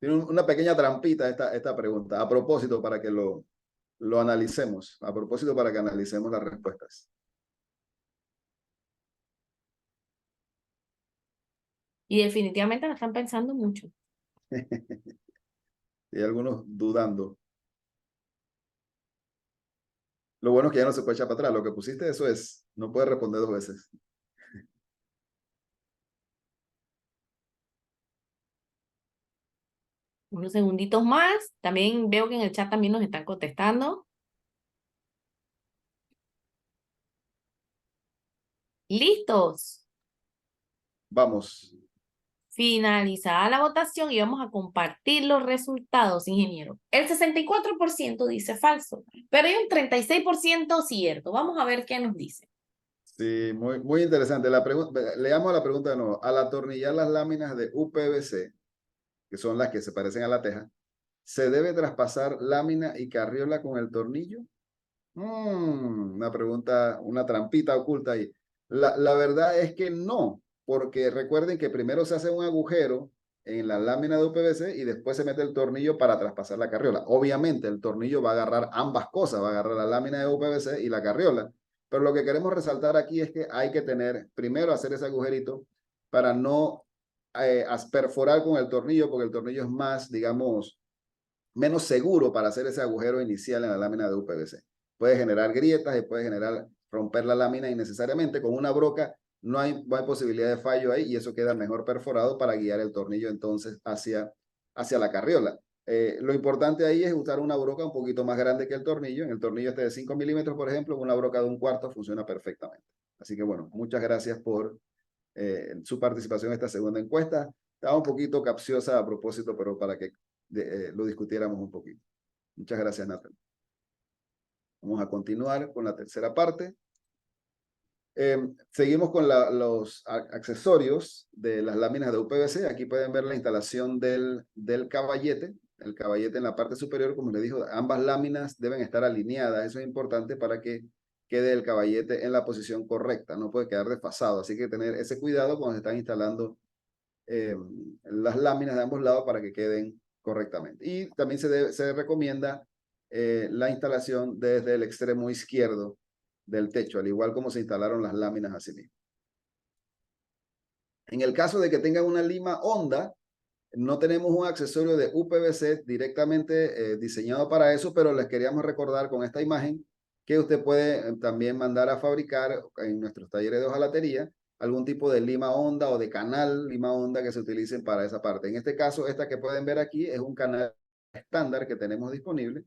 tiene una pequeña trampita esta pregunta, a propósito para que lo analicemos, a propósito para que analicemos las respuestas. Y definitivamente la están pensando mucho. Y hay algunos dudando. Lo bueno es que ya no se puede echar para atrás. Lo que pusiste, eso es. No puedes responder 2 veces. Unos segunditos más. También veo que en el chat también nos están contestando. ¿Listos? Vamos. Finalizada la votación y vamos a compartir los resultados, ingeniero. El 64% dice falso, pero hay un 36% cierto. Vamos a ver qué nos dice. Sí, muy interesante. La leamos la pregunta de nuevo. Al atornillar las láminas de UPVC, que son las que se parecen a la teja, ¿se debe traspasar lámina y carriola con el tornillo? Una pregunta, una trampita oculta ahí. La verdad es que no, porque recuerden que primero se hace un agujero en la lámina de UPVC y después se mete el tornillo para traspasar la carriola. Obviamente el tornillo va a agarrar ambas cosas, va a agarrar la lámina de UPVC y la carriola. Pero lo que queremos resaltar aquí es que hay que tener, primero hacer ese agujerito para no perforar con el tornillo, porque el tornillo es más, digamos, menos seguro para hacer ese agujero inicial en la lámina de UPVC. Puede generar grietas y puede generar romper la lámina innecesariamente. Con una broca no hay posibilidad de fallo ahí y eso queda mejor perforado para guiar el tornillo entonces hacia la carriola. Lo importante ahí es usar una broca un poquito más grande que el tornillo. En el tornillo este de 5 milímetros, por ejemplo, una broca de 1/4 funciona perfectamente. Así que bueno, muchas gracias por su participación en esta segunda encuesta. Estaba un poquito capciosa a propósito, pero para que lo discutiéramos un poquito. Muchas gracias, Nathan. Vamos a continuar con la tercera parte. Seguimos con los accesorios de las láminas de UPVC. Aquí pueden ver la instalación del caballete. El caballete en la parte superior, como les dijo, ambas láminas deben estar alineadas. Eso es importante para que quede el caballete en la posición correcta. No puede quedar desfasado. Así que tener ese cuidado cuando se están instalando las láminas de ambos lados para que queden correctamente. Y también se recomienda la instalación desde el extremo izquierdo del techo, al igual como se instalaron las láminas así mismo. En el caso de que tengan una lima honda, no tenemos un accesorio de UPVC directamente diseñado para eso, pero les queríamos recordar con esta imagen que usted puede también mandar a fabricar en nuestros talleres de hojalatería algún tipo de lima honda o de canal lima honda que se utilicen para esa parte. En este caso, esta que pueden ver aquí es un canal estándar que tenemos disponible,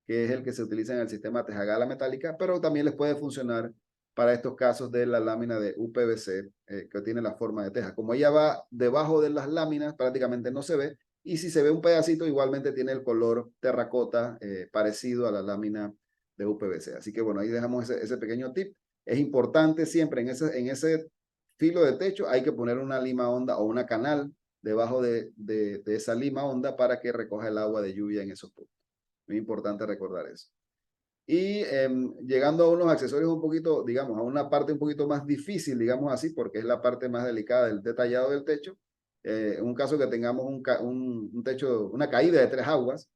que es el que se utiliza en el sistema Tejagala metálica, pero también les puede funcionar para estos casos de la lámina de UPVC que tiene la forma de teja. Como ella va debajo de las láminas, prácticamente no se ve, y si se ve un pedacito, igualmente tiene el color terracota parecido a la lámina de UPVC. Así que bueno, ahí dejamos ese pequeño tip. Es importante siempre en ese filo de techo hay que poner una lima honda o una canal debajo de esa lima honda para que recoja el agua de lluvia en esos puntos. Muy importante recordar eso. Y llegando a unos accesorios un poquito, digamos, a una parte un poquito más difícil, digamos así, porque es la parte más delicada del detallado del techo. En un caso que tengamos un techo, una caída de 3 aguas,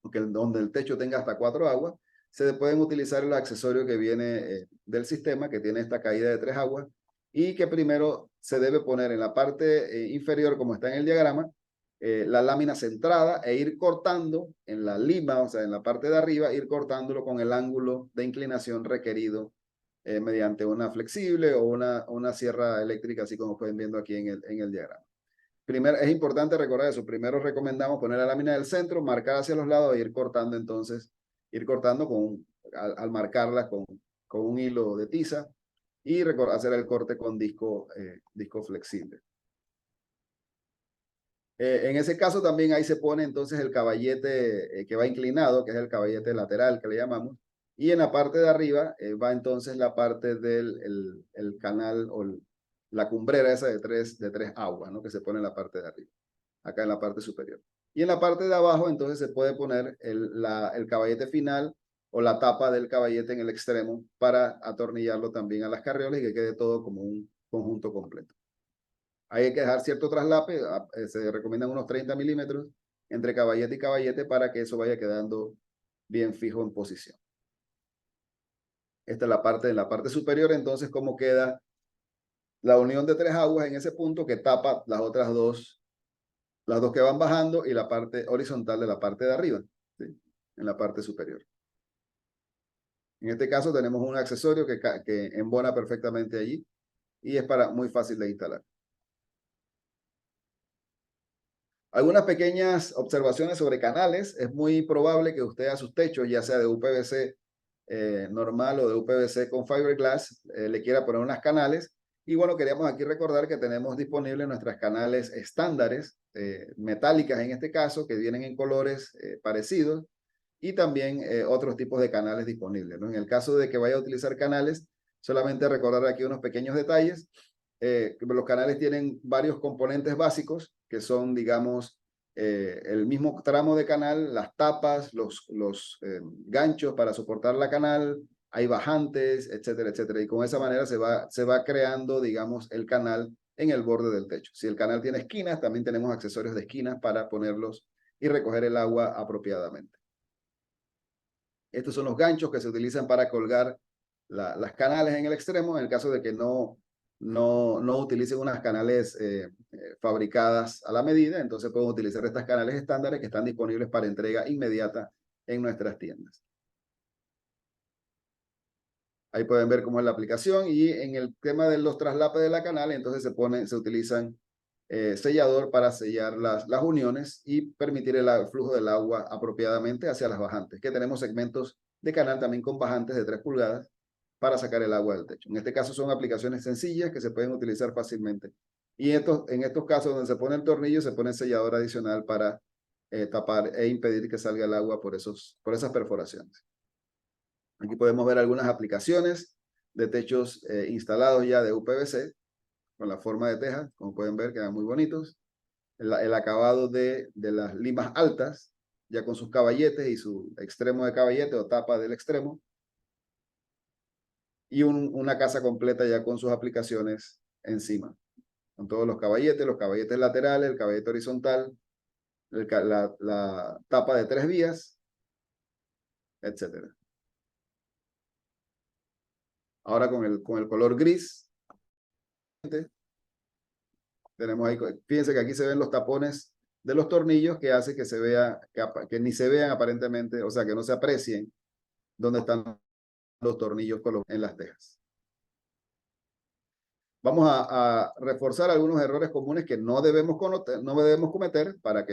donde el techo tenga hasta 4 aguas, se pueden utilizar el accesorio que viene del sistema, que tiene esta caída de 3 aguas, y que primero se debe poner en la parte inferior, como está en el diagrama, la lámina centrada e ir cortando en la lima, o sea, en la parte de arriba, ir cortándolo con el ángulo de inclinación requerido mediante una flexible o una sierra eléctrica, así como pueden viendo aquí en el diagrama. Primero, es importante recordar eso. Primero recomendamos poner la lámina del centro, marcar hacia los lados e ir cortando entonces ir cortando al marcarlas con un hilo de tiza y hacer el corte con disco flexible. En ese caso también ahí se pone entonces el caballete que va inclinado, que es el caballete lateral que le llamamos, y en la parte de arriba va entonces la parte del el canal o la cumbrera esa de tres aguas, ¿no? Que se pone en la parte de arriba, acá en la parte superior. Y en la parte de abajo entonces se puede poner el caballete final o la tapa del caballete en el extremo para atornillarlo también a las carriolas y que quede todo como un conjunto completo. Ahí hay que dejar cierto traslape, se recomiendan unos 30 milímetros entre caballete y caballete para que eso vaya quedando bien fijo en posición. Esta es la parte superior, entonces cómo queda la unión de tres aguas en ese punto que tapa las otras dos, las dos que van bajando y la parte horizontal de la parte de arriba, ¿sí? En la parte superior. En este caso tenemos un accesorio que embona perfectamente allí y es muy fácil de instalar. Algunas pequeñas observaciones sobre canales. Es muy probable que usted a sus techos, ya sea de UPVC normal o de UPVC con fiberglass, le quiera poner unas canales. Y bueno, queríamos aquí recordar que tenemos disponibles nuestras canales estándares, metálicas en este caso, que vienen en colores parecidos, y también otros tipos de canales disponibles, ¿no? En el caso de que vaya a utilizar canales, solamente recordar aquí unos pequeños detalles. Los canales tienen varios componentes básicos que son, digamos, el mismo tramo de canal, las tapas, los ganchos para soportar la canal, hay bajantes, etcétera, etcétera. Y con esa manera se va creando, digamos, el canal en el borde del techo. Si el canal tiene esquinas, también tenemos accesorios de esquinas para ponerlos y recoger el agua apropiadamente. Estos son los ganchos que se utilizan para colgar las canales en el extremo, en el caso de que no utilicen unas canales fabricadas a la medida, entonces pueden utilizar estas canales estándares que están disponibles para entrega inmediata en nuestras tiendas. Ahí pueden ver cómo es la aplicación y en el tema de los traslapes de la canal, entonces se utilizan sellador para sellar las uniones y permitir el flujo del agua apropiadamente hacia las bajantes, que tenemos segmentos de canal también con bajantes de 3 pulgadas para sacar el agua del techo. En este caso son aplicaciones sencillas que se pueden utilizar fácilmente. Y en estos casos donde se pone el tornillo, se pone sellador adicional para tapar e impedir que salga el agua por esas perforaciones. Aquí podemos ver algunas aplicaciones de techos instalados ya de UPVC con la forma de teja, como pueden ver, quedan muy bonitos. El acabado de las limas altas, ya con sus caballetes y su extremo de caballete o tapa del extremo. Y una casa completa ya con sus aplicaciones encima, con todos los caballetes laterales, el caballete horizontal, la tapa de 3 vías, etcétera. Ahora con el color gris, tenemos ahí, fíjense que aquí se ven los tapones de los tornillos que hace que se vea, que ni se vean aparentemente, o sea, que no se aprecien dónde están los tornillos en las tejas. Vamos a reforzar algunos errores comunes que no debemos cometer para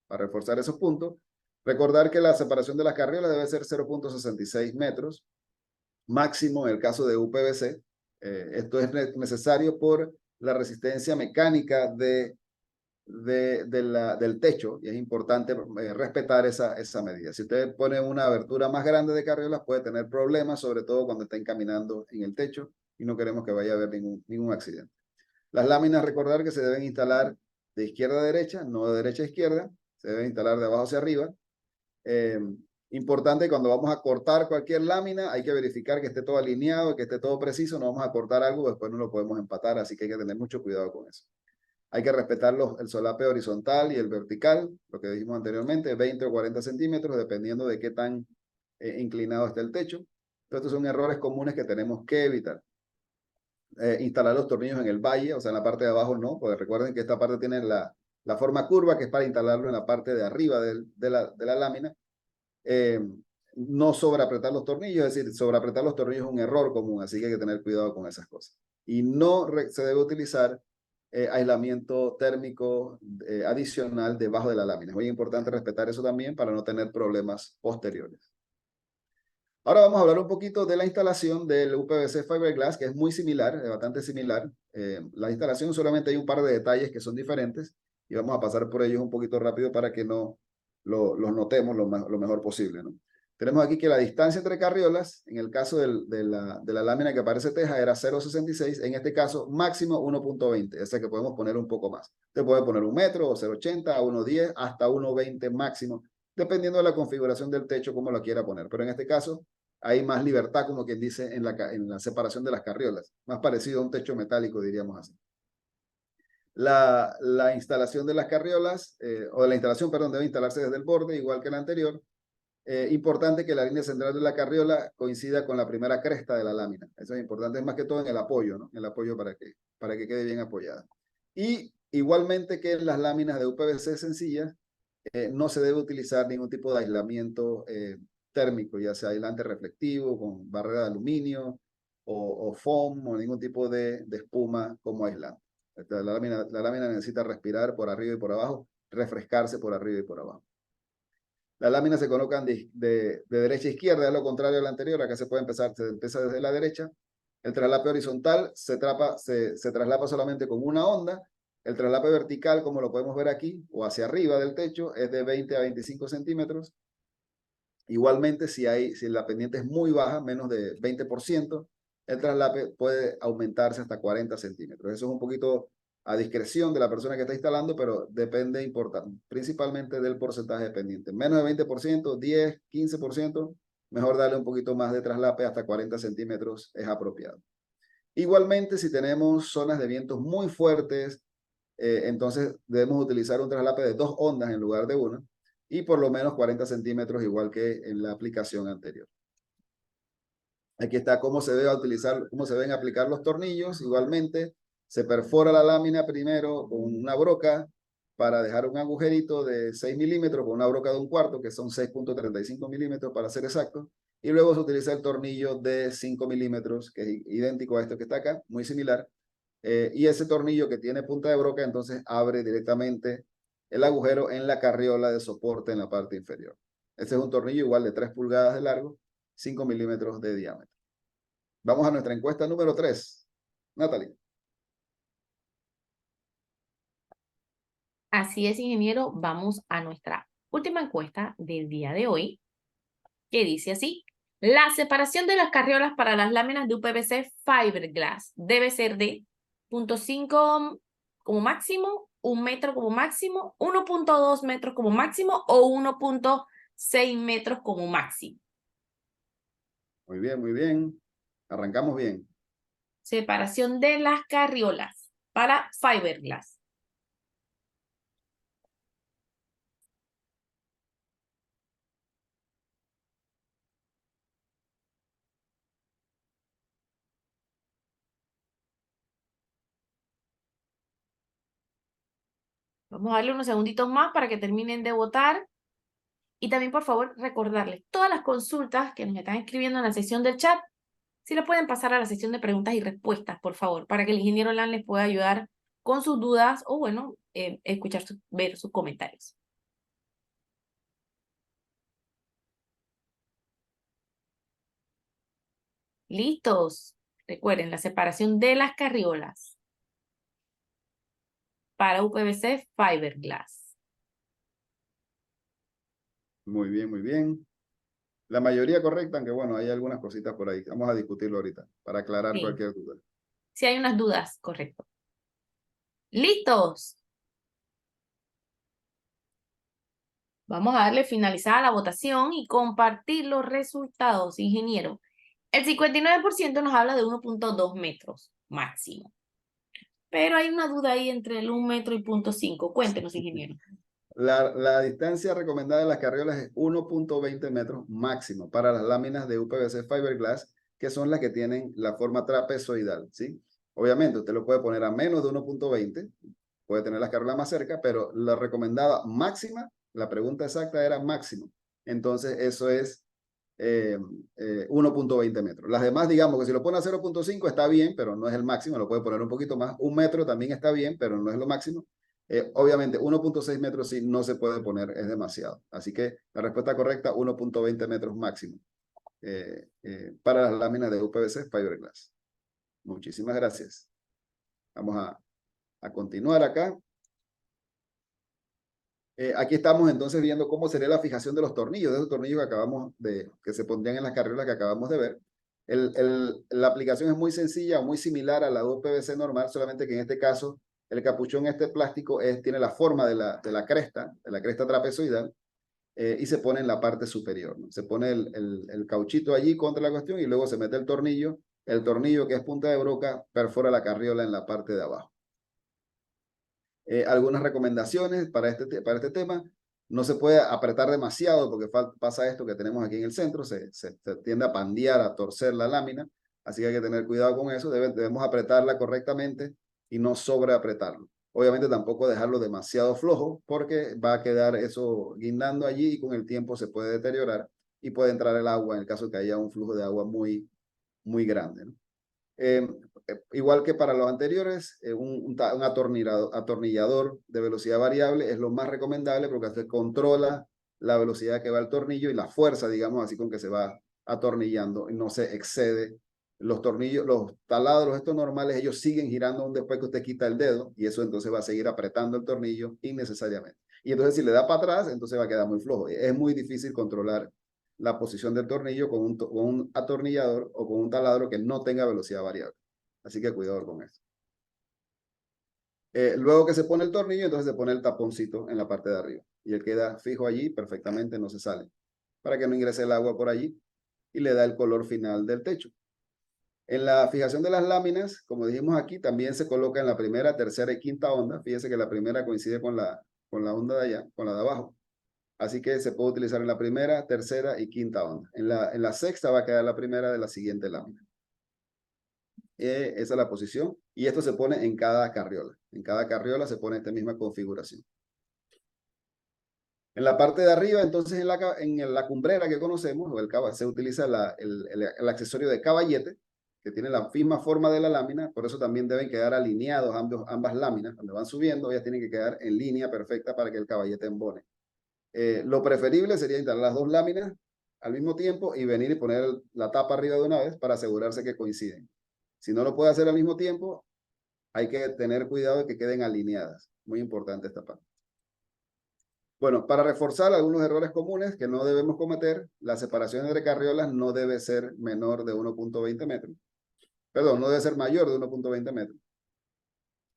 reforzar esos puntos. Recordar que la separación de las carriolas debe ser 0.66 metros, máximo en el caso de UPVC. Esto es necesario por la resistencia mecánica del techo y es importante respetar esa medida. Si usted pone una abertura más grande de carriolas puede tener problemas, sobre todo cuando estén caminando en el techo y no queremos que vaya a haber ningún accidente. Las láminas, recordar que se deben instalar de izquierda a derecha, no de derecha a izquierda, se deben instalar de abajo hacia arriba. Importante, cuando vamos a cortar cualquier lámina, hay que verificar que esté todo alineado, que esté todo preciso, no vamos a cortar algo, después no lo podemos empatar, así que hay que tener mucho cuidado con eso. Hay que respetar el solape horizontal y el vertical, lo que dijimos anteriormente, 20 o 40 centímetros, dependiendo de qué tan inclinado está el techo. Entonces, estos son errores comunes que tenemos que evitar. Instalar los tornillos en el valle, o sea, en la parte de abajo no, porque recuerden que esta parte tiene la forma curva, que es para instalarlo en la parte de arriba de la lámina. No sobreapretar los tornillos, es decir, sobreapretar los tornillos es un error común, así que hay que tener cuidado con esas cosas. Y no se debe utilizar aislamiento térmico adicional debajo de la lámina. Es muy importante respetar eso también para no tener problemas posteriores. Ahora vamos a hablar un poquito de la instalación del UPVC Fiberglass, que es muy similar, es bastante similar. La instalación solamente hay un par de detalles que son diferentes y vamos a pasar por ellos un poquito rápido para que no los notemos lo mejor posible, ¿no? Tenemos aquí que la distancia entre carriolas, en el caso de la lámina que parece teja, era 0,66, en este caso máximo 1,20, o sea que podemos poner un poco más. Usted puede poner 1 metro o 0,80, 1,10, hasta 1,20 máximo, dependiendo de la configuración del techo, como lo quiera poner. Pero en este caso hay más libertad, como quien dice, en la separación de las carriolas, más parecido a un techo metálico, diríamos así. La instalación de las carriolas, o la instalación, perdón, debe instalarse desde el borde, igual que la anterior. Importante que la línea central de la carriola coincida con la primera cresta de la lámina. Eso es importante, es más que todo en el apoyo, ¿no? El apoyo para que quede bien apoyada. Y igualmente que en las láminas de UPVC sencillas, no se debe utilizar ningún tipo de aislamiento térmico, ya sea aislante reflectivo, con barrera de aluminio, o foam, o ningún tipo de espuma como aislante. La lámina necesita respirar por arriba y por abajo, refrescarse por arriba y por abajo. Las láminas se colocan de derecha a izquierda, es lo contrario a la anterior. Acá se empieza desde la derecha. El traslape horizontal se traslapa solamente con una onda. El traslape vertical, como lo podemos ver aquí, o hacia arriba del techo, es de 20 a 25 centímetros. Igualmente, si la pendiente es muy baja, menos de 20%, el traslape puede aumentarse hasta 40 centímetros. Eso es un poquito a discreción de la persona que está instalando, pero depende principalmente del porcentaje de pendiente. Menos de 20%, 10, 15%, mejor darle un poquito más de traslape, hasta 40 centímetros es apropiado. Igualmente, si tenemos zonas de vientos muy fuertes, entonces debemos utilizar un traslape de 2 ondas en lugar de una, y por lo menos 40 centímetros, igual que en la aplicación anterior. Aquí está cómo se deben aplicar los tornillos. Igualmente, se perfora la lámina primero con una broca para dejar un agujerito de 6 milímetros con una broca de 1/4, que son 6,35 milímetros para ser exacto. Y luego se utiliza el tornillo de 5 milímetros, que es idéntico a este que está acá, muy similar. Y ese tornillo que tiene punta de broca, entonces abre directamente el agujero en la carriola de soporte en la parte inferior. Este es un tornillo igual de 3 pulgadas de largo, 5 milímetros de diámetro. Vamos a nuestra encuesta número 3. Natalie. Así es, ingeniero. Vamos a nuestra última encuesta del día de hoy, que dice así: la separación de las carriolas para las láminas de UPVC Fiberglass debe ser de 0,5 como máximo, 1 metro como máximo, 1,2 metros como máximo o 1,6 metros como máximo. Muy bien, muy bien. Arrancamos bien. Separación de las carriolas para Fiberglass. Vamos a darle unos segunditos más para que terminen de votar. Y también, por favor, recordarles todas las consultas que nos están escribiendo en la sección del chat, si lo pueden pasar a la sección de preguntas y respuestas, por favor, para que el ingeniero Lan les pueda ayudar con sus dudas o, bueno, ver sus comentarios. ¿Listos? Recuerden, la separación de las carriolas para UPVC Fiberglass. Muy bien, muy bien. La mayoría correcta, aunque bueno, hay algunas cositas por ahí. Vamos a discutirlo ahorita para aclarar Sí. cualquier duda. Si hay unas dudas, correcto. ¿Listos? Vamos a darle finalizada la votación y compartir los resultados, ingeniero. El 59% nos habla de 1,2 metros máximo. Pero hay una duda ahí entre el 1 metro y 0,5. Cuéntenos, ingeniero. La distancia recomendada de las carriolas es 1,20 metros máximo para las láminas de UPVC Fiberglass, que son las que tienen la forma trapezoidal, ¿sí? Obviamente, usted lo puede poner a menos de 1,20, puede tener las carriolas más cerca, pero la recomendada máxima, la pregunta exacta era máximo. Entonces, eso es 1,20 metros. Las demás, digamos que si lo pone a 0,5 está bien, pero no es el máximo, lo puede poner un poquito más. 1 metro también está bien, pero no es lo máximo. Obviamente, 1,6 metros sí no se puede poner, es demasiado. Así que la respuesta correcta, 1,20 metros máximo. para las láminas de UPVC Fiberglass. Muchísimas gracias. Vamos a continuar acá. Aquí estamos entonces viendo cómo sería la fijación de los tornillos, de esos tornillos que se pondrían en las carriolas que acabamos de ver. La aplicación es muy sencilla, muy similar a la de UPVC normal, solamente que en este caso el capuchón plástico tiene la forma de la cresta trapezoidal, y se pone en la parte superior, ¿no? Se pone el cauchito allí contra la cuestión y luego se mete el tornillo que es punta de broca perfora la carriola en la parte de abajo. Algunas recomendaciones para este tema: no se puede apretar demasiado porque pasa esto que tenemos aquí en el centro, se tiende a pandear, a torcer la lámina, así que hay que tener cuidado con eso. Debemos apretarla correctamente y no sobreapretarlo. Obviamente tampoco dejarlo demasiado flojo porque va a quedar eso guindando allí y con el tiempo se puede deteriorar y puede entrar el agua en el caso que haya un flujo de agua muy, muy grande, ¿no? Igual que para los anteriores, un atornillador de velocidad variable es lo más recomendable porque usted controla la velocidad que va el tornillo y la fuerza, digamos así, con que se va atornillando y no se excede. Los tornillos, los taladros estos normales, ellos siguen girando aún después que usted quita el dedo y eso entonces va a seguir apretando el tornillo innecesariamente. Y entonces si le da para atrás, entonces va a quedar muy flojo. Es muy difícil controlar la posición del tornillo con un atornillador o con un taladro que no tenga velocidad variable. Así que cuidado con eso. Luego que se pone el tornillo, entonces se pone el taponcito en la parte de arriba. Y él queda fijo allí perfectamente, no se sale. Para que no ingrese el agua por allí. Y le da el color final del techo. En la fijación de las láminas, como dijimos aquí, también se coloca en la primera, tercera y quinta onda. Fíjese que la primera coincide con la onda de allá, con la de abajo. Así que se puede utilizar en la primera, tercera y quinta onda. En la sexta va a quedar la primera de la siguiente lámina. Esa es la posición. Y esto se pone en cada carriola. En cada carriola se pone esta misma configuración. En la parte de arriba, entonces, en la cumbrera que conocemos, se utiliza el accesorio de caballete, que tiene la misma forma de la lámina. Por eso también deben quedar alineados ambas láminas. Cuando van subiendo, ellas tienen que quedar en línea perfecta para que el caballete embone. Lo preferible sería instalar las dos láminas al mismo tiempo y venir y poner la tapa arriba de una vez para asegurarse que coinciden. Si no lo puede hacer al mismo tiempo, hay que tener cuidado de que queden alineadas. Muy importante esta parte. Bueno, para reforzar algunos errores comunes que no debemos cometer, la separación entre carriolas no debe ser menor de 1.20 metros. Perdón, no debe ser mayor de 1.20 metros.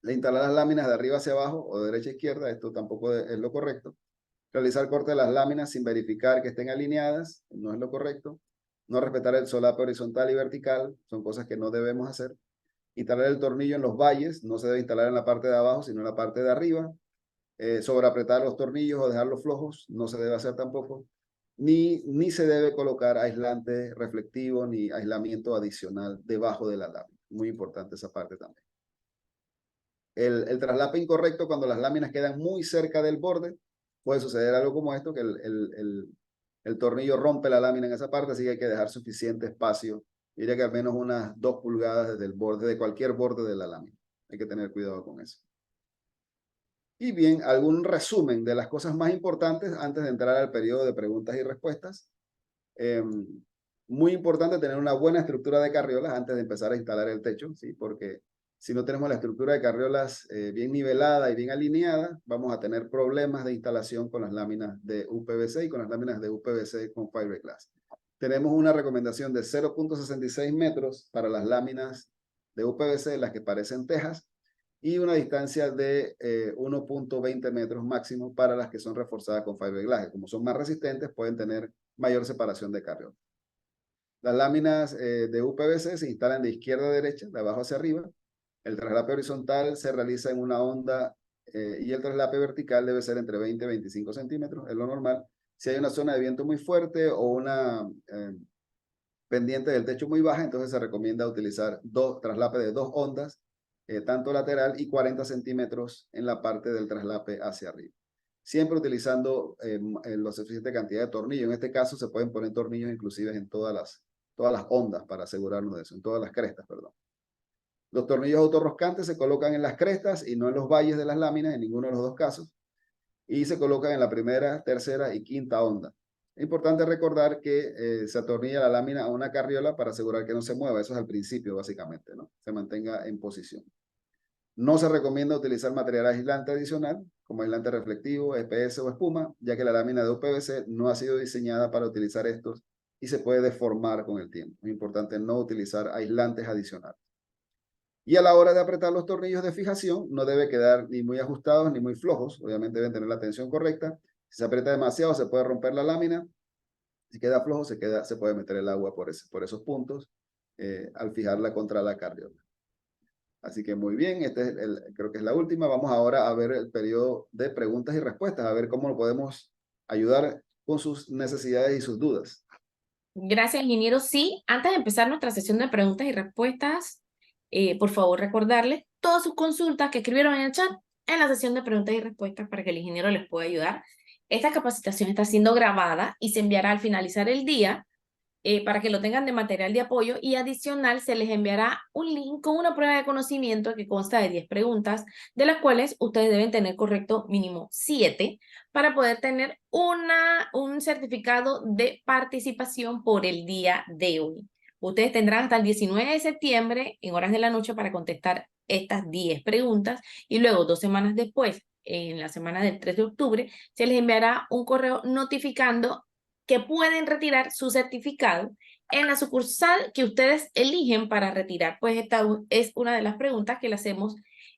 De instalar las láminas de arriba hacia abajo o de derecha a izquierda, esto tampoco es lo correcto. Realizar corte de las láminas sin verificar que estén alineadas, no es lo correcto. No respetar el solape horizontal y vertical, son cosas que no debemos hacer. Instalar el tornillo en los valles, no se debe instalar en la parte de abajo, sino en la parte de arriba. Sobreapretar los tornillos o dejarlos flojos, no se debe hacer tampoco. Ni se debe colocar aislante reflectivo ni aislamiento adicional debajo de la lámina. Muy importante esa parte también. El traslape incorrecto cuando las láminas quedan muy cerca del borde, puede suceder algo como esto, que el tornillo rompe la lámina en esa parte, así que hay que dejar suficiente espacio. Diría que al menos unas 2 pulgadas desde el borde, de cualquier borde de la lámina. Hay que tener cuidado con eso. Y bien, algún resumen de las cosas más importantes antes de entrar al periodo de preguntas y respuestas. Muy importante tener una buena estructura de carriolas antes de empezar a instalar el techo, ¿sí? Porque si no tenemos la estructura de carriolas bien nivelada y bien alineada, vamos a tener problemas de instalación con las láminas de UPVC y con las láminas de UPVC con Fiberglass. Tenemos una recomendación de 0.66 metros para las láminas de UPVC, las que parecen tejas, y una distancia de 1.20 metros máximo para las que son reforzadas con fiberglass. Como son más resistentes, pueden tener mayor separación de carriola. Las láminas de UPVC se instalan de izquierda a derecha, de abajo hacia arriba. El traslape horizontal se realiza en una onda y el traslape vertical debe ser entre 20 y 25 centímetros, es lo normal. Si hay una zona de viento muy fuerte o una pendiente del techo muy baja, entonces se recomienda utilizar traslape de 2 ondas, tanto lateral y 40 centímetros en la parte del traslape hacia arriba. Siempre utilizando la suficiente cantidad de tornillos. En este caso se pueden poner tornillos inclusive en todas las ondas para asegurarnos de eso, en todas las crestas, perdón. Los tornillos autorroscantes se colocan en las crestas y no en los valles de las láminas, en ninguno de los dos casos. Y se colocan en la primera, tercera y quinta onda. Es importante recordar que se atornilla la lámina a una carriola para asegurar que no se mueva. Eso es al principio, básicamente, ¿no? Se mantenga en posición. No se recomienda utilizar material aislante adicional, como aislante reflectivo, EPS o espuma, ya que la lámina de UPVC no ha sido diseñada para utilizar estos y se puede deformar con el tiempo. Es importante no utilizar aislantes adicionales. Y a la hora de apretar los tornillos de fijación, no debe quedar ni muy ajustados ni muy flojos. Obviamente deben tener la tensión correcta. Si se aprieta demasiado, se puede romper la lámina. Si queda flojo, se puede meter el agua por esos puntos al fijarla contra la carriola. Así que muy bien, creo que es la última. Vamos ahora a ver el periodo de preguntas y respuestas, a ver cómo lo podemos ayudar con sus necesidades y sus dudas. Gracias, ingeniero. Sí, antes de empezar nuestra sesión de preguntas y respuestas, por favor recordarles todas sus consultas que escribieron en el chat en la sesión de preguntas y respuestas para que el ingeniero les pueda ayudar. Esta capacitación está siendo grabada y se enviará al finalizar el día para que lo tengan de material de apoyo, y adicional se les enviará un link con una prueba de conocimiento que consta de 10 preguntas, de las cuales ustedes deben tener correcto mínimo 7 para poder tener un certificado de participación por el día de hoy. Ustedes tendrán hasta el 19 de septiembre en horas de la noche para contestar estas 10 preguntas, y luego 2 semanas después, en la semana del 3 de octubre, se les enviará un correo notificando que pueden retirar su certificado en la sucursal que ustedes eligen para retirar. Pues esta es una de las preguntas que le hacemos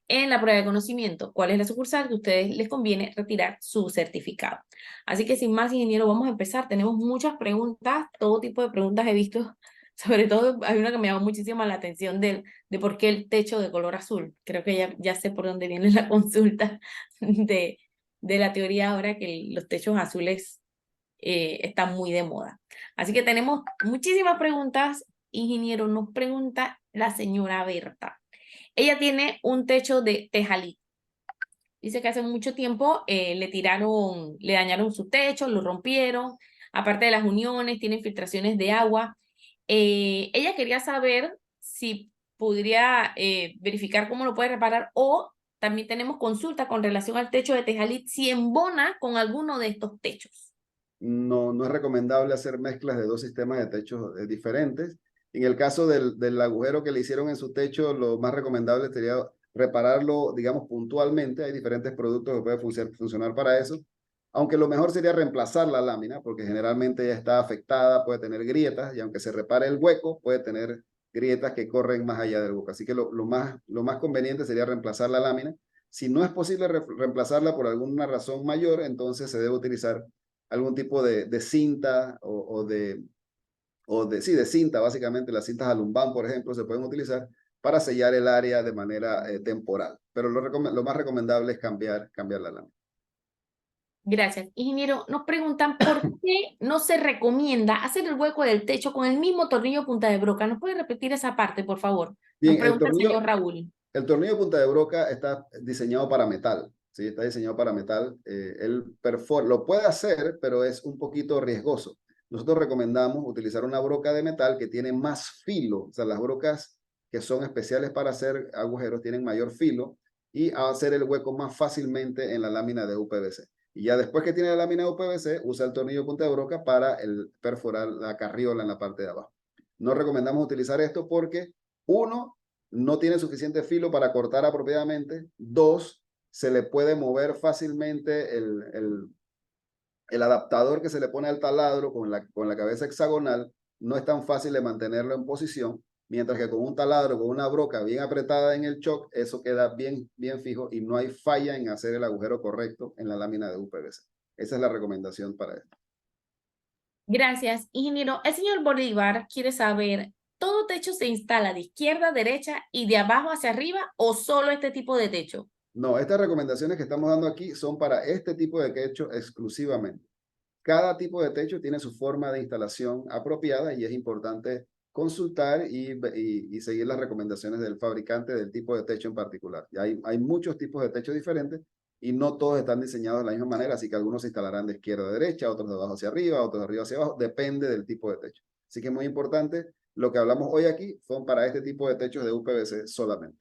en la prueba de conocimiento. ¿Cuál es la sucursal que a ustedes les conviene retirar su certificado? Así que sin más, ingeniero, vamos a empezar. Tenemos muchas preguntas, todo tipo de preguntas he visto. Sobre todo hay una que me llamó muchísimo la atención de por qué el techo de color azul. Creo que ya sé por dónde viene la consulta de la teoría ahora que los techos azules está muy de moda. Así que tenemos muchísimas preguntas. Ingeniero, nos pregunta la señora Berta. Ella tiene un techo de tejalí. Dice que hace mucho tiempo le dañaron su techo, lo rompieron. Aparte de las uniones, tiene filtraciones de agua. Ella quería saber si podría verificar cómo lo puede reparar, o también tenemos consulta con relación al techo de tejalí, si embona con alguno de estos techos. No es recomendable hacer mezclas de dos sistemas de techos diferentes. En el caso del agujero que le hicieron en su techo, lo más recomendable sería repararlo, digamos, puntualmente. Hay diferentes productos que pueden funcionar para eso. Aunque lo mejor sería reemplazar la lámina, porque generalmente ya está afectada, puede tener grietas, y aunque se repare el hueco, puede tener grietas que corren más allá del hueco. Así que lo más conveniente sería reemplazar la lámina. Si no es posible reemplazarla por alguna razón mayor, entonces se debe utilizar algún tipo de cinta de cinta, básicamente las cintas alumbán, por ejemplo, se pueden utilizar para sellar el área de manera temporal. Pero lo más recomendable es cambiar la lámina. Gracias. Ingeniero, nos preguntan por qué no se recomienda hacer el hueco del techo con el mismo tornillo punta de broca. ¿Nos puede repetir esa parte, por favor? Bien, Nos pregunta el señor Raúl. El tornillo punta de broca está diseñado para metal. Sí, está diseñado para metal. Lo puede hacer, pero es un poquito riesgoso. Nosotros recomendamos utilizar una broca de metal que tiene más filo. O sea, las brocas que son especiales para hacer agujeros tienen mayor filo y hacer el hueco más fácilmente en la lámina de UPVC. Y ya después que tiene la lámina de UPVC, usa el tornillo punta de broca para perforar la carriola en la parte de abajo. No recomendamos utilizar esto porque, uno, no tiene suficiente filo para cortar apropiadamente. 2, se le puede mover fácilmente el adaptador que se le pone al taladro con la cabeza hexagonal. No es tan fácil de mantenerlo en posición, mientras que con un taladro, con una broca bien apretada en el choc, eso queda bien fijo y no hay falla en hacer el agujero correcto en la lámina de UPVC. Esa es la recomendación para esto. Gracias, ingeniero. El señor Bolívar quiere saber, ¿todo techo se instala de izquierda a derecha y de abajo hacia arriba, o solo este tipo de techo? No, estas recomendaciones que estamos dando aquí son para este tipo de techo exclusivamente. Cada tipo de techo tiene su forma de instalación apropiada y es importante consultar y seguir las recomendaciones del fabricante del tipo de techo en particular. Hay muchos tipos de techos diferentes y no todos están diseñados de la misma manera, así que algunos se instalarán de izquierda a derecha, otros de abajo hacia arriba, otros de arriba hacia abajo, depende del tipo de techo. Así que es muy importante, lo que hablamos hoy aquí son para este tipo de techos de UPVC solamente.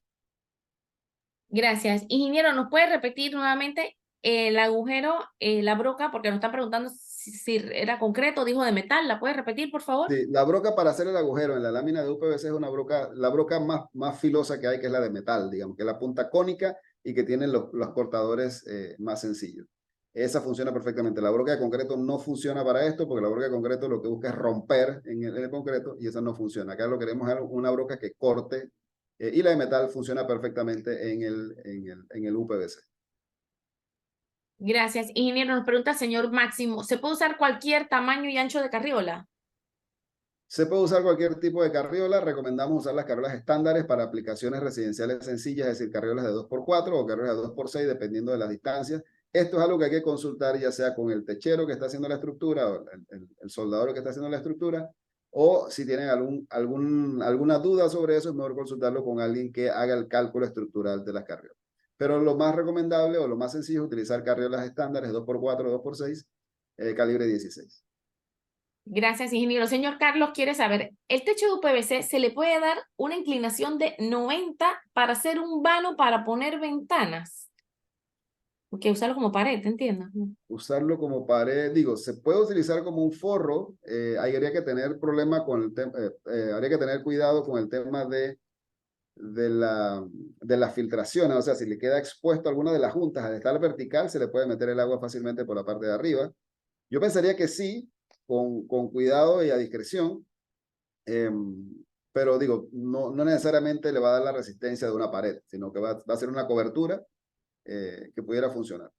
Gracias. Ingeniero, ¿nos puede repetir nuevamente el agujero, la broca, porque nos están preguntando si era concreto, dijo de metal. ¿La puedes repetir, por favor? Sí, la broca para hacer el agujero en la lámina de UPVC es una broca, la broca más filosa que hay, que es la de metal, digamos, que es la punta cónica y que tiene los cortadores más sencillos. Esa funciona perfectamente. La broca de concreto no funciona para esto, porque la broca de concreto lo que busca es romper en el concreto y esa no funciona. Acá lo queremos es una broca que corte y la de metal funciona perfectamente en el UPVC. Gracias. Ingeniero, nos pregunta el señor Máximo, ¿se puede usar cualquier tamaño y ancho de carriola? Se puede usar cualquier tipo de carriola. Recomendamos usar las carriolas estándares para aplicaciones residenciales sencillas, es decir, carriolas de 2x4 o carriolas de 2x6, dependiendo de las distancias. Esto es algo que hay que consultar ya sea con el techero que está haciendo la estructura o el soldador que está haciendo la estructura, o si tienen alguna duda sobre eso, es mejor consultarlo con alguien que haga el cálculo estructural de las carriolas. Pero lo más recomendable o lo más sencillo es utilizar carriolas estándares 2x4 o 2x6, calibre 16. Gracias, ingeniero. Señor Carlos quiere saber, ¿el techo de UPVC se le puede dar una inclinación de 90 para hacer un vano para poner ventanas? Porque usarlo como pared, ¿te entiendes? Usarlo como pared, digo, se puede utilizar como un forro, habría que tener problema con el tema, habría que tener cuidado con el tema de las filtraciones, o sea, si le queda expuesto alguna de las juntas al estar vertical, se le puede meter el agua fácilmente por la parte de arriba. Yo pensaría que sí, con cuidado y a discreción, pero digo, no necesariamente le va a dar la resistencia de una pared, sino que va a ser una cobertura que pudiera funcionar.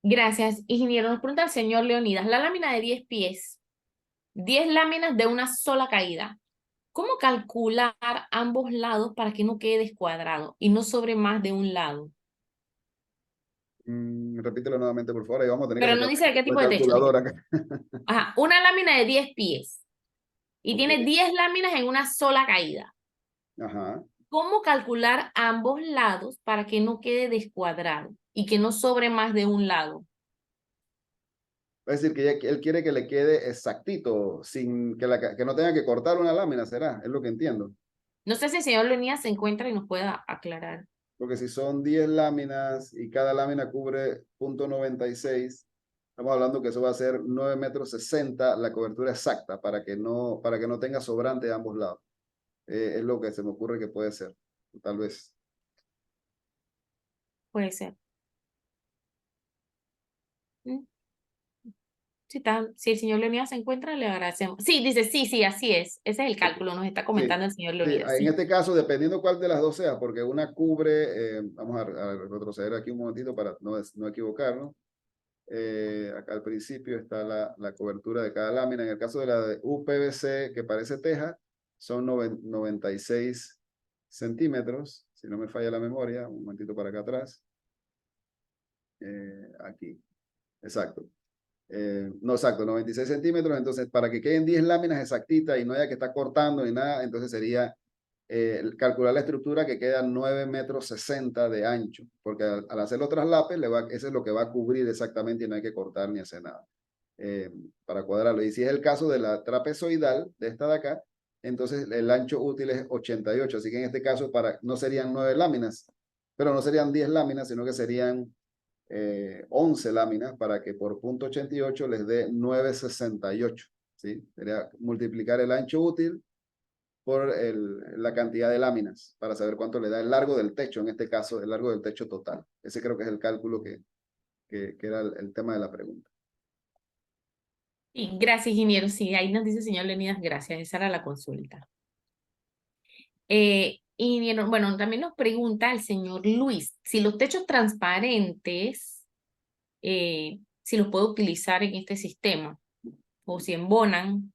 Gracias, ingeniero. Nos pregunta el señor Leonidas, la lámina de 10 pies, 10 láminas de una sola caída. ¿Cómo calcular ambos lados para que no quede descuadrado y no sobre más de un lado? Repítelo nuevamente, por favor, y vamos a tener que Pero no sacar dice de qué la tipo de techo. calculadora acá. Ajá, una lámina de 10 pies y Ok. tiene 10 láminas en una sola caída. Ajá. ¿Cómo calcular ambos lados para que no quede descuadrado y que no sobre más de un lado? Es decir, que él quiere que le quede exactito, sin que no tenga que cortar una lámina, ¿será? Es lo que entiendo. No sé si el señor Leonidas se encuentra y nos pueda aclarar. Porque si son 10 láminas y cada lámina cubre .96, estamos hablando que eso va a ser 9,60 m la cobertura exacta para que no tenga sobrante de ambos lados. Es lo que se me ocurre que puede ser, tal vez. Puede ser. ¿Mm? Si el señor Leonidas se encuentra, le agradecemos. Sí, dice, sí, así es. Ese es el cálculo, nos está Sí, comentando el señor sí, Leonidas. en Sí. este caso, dependiendo cuál de las dos sea, porque una cubre, vamos a retroceder aquí un momentito para no equivocarnos. Acá al principio está la cobertura de cada lámina. En el caso de la de UPVC, que parece teja, son 96 centímetros, si no me falla la memoria, un momentito para acá atrás. Aquí, exacto. No, exacto, 96 centímetros. Entonces, para que queden 10 láminas exactitas y no haya que estar cortando ni nada, entonces sería calcular la estructura que queda 9,60 m de ancho, porque al hacer los traslapes, ese es lo que va a cubrir exactamente y no hay que cortar ni hacer nada para cuadrarlo. Y si es el caso de la trapezoidal, de esta de acá, entonces el ancho útil es 88, así que en este caso no serían 9 láminas, pero no serían 10 láminas, sino que serían 11 láminas para que por .88 les dé 9,68, ¿sí? Sería multiplicar el ancho útil por la cantidad de láminas para saber cuánto le da el largo del techo, en este caso el largo del techo total. Ese creo que es el cálculo que era el tema de la pregunta. Y gracias, ingeniero. Sí, ahí nos dice el señor Leonidas, gracias. Esa era la consulta. Ingeniero, bueno, también nos pregunta el señor Luis, si los techos transparentes, si los puede utilizar en este sistema o si embonan.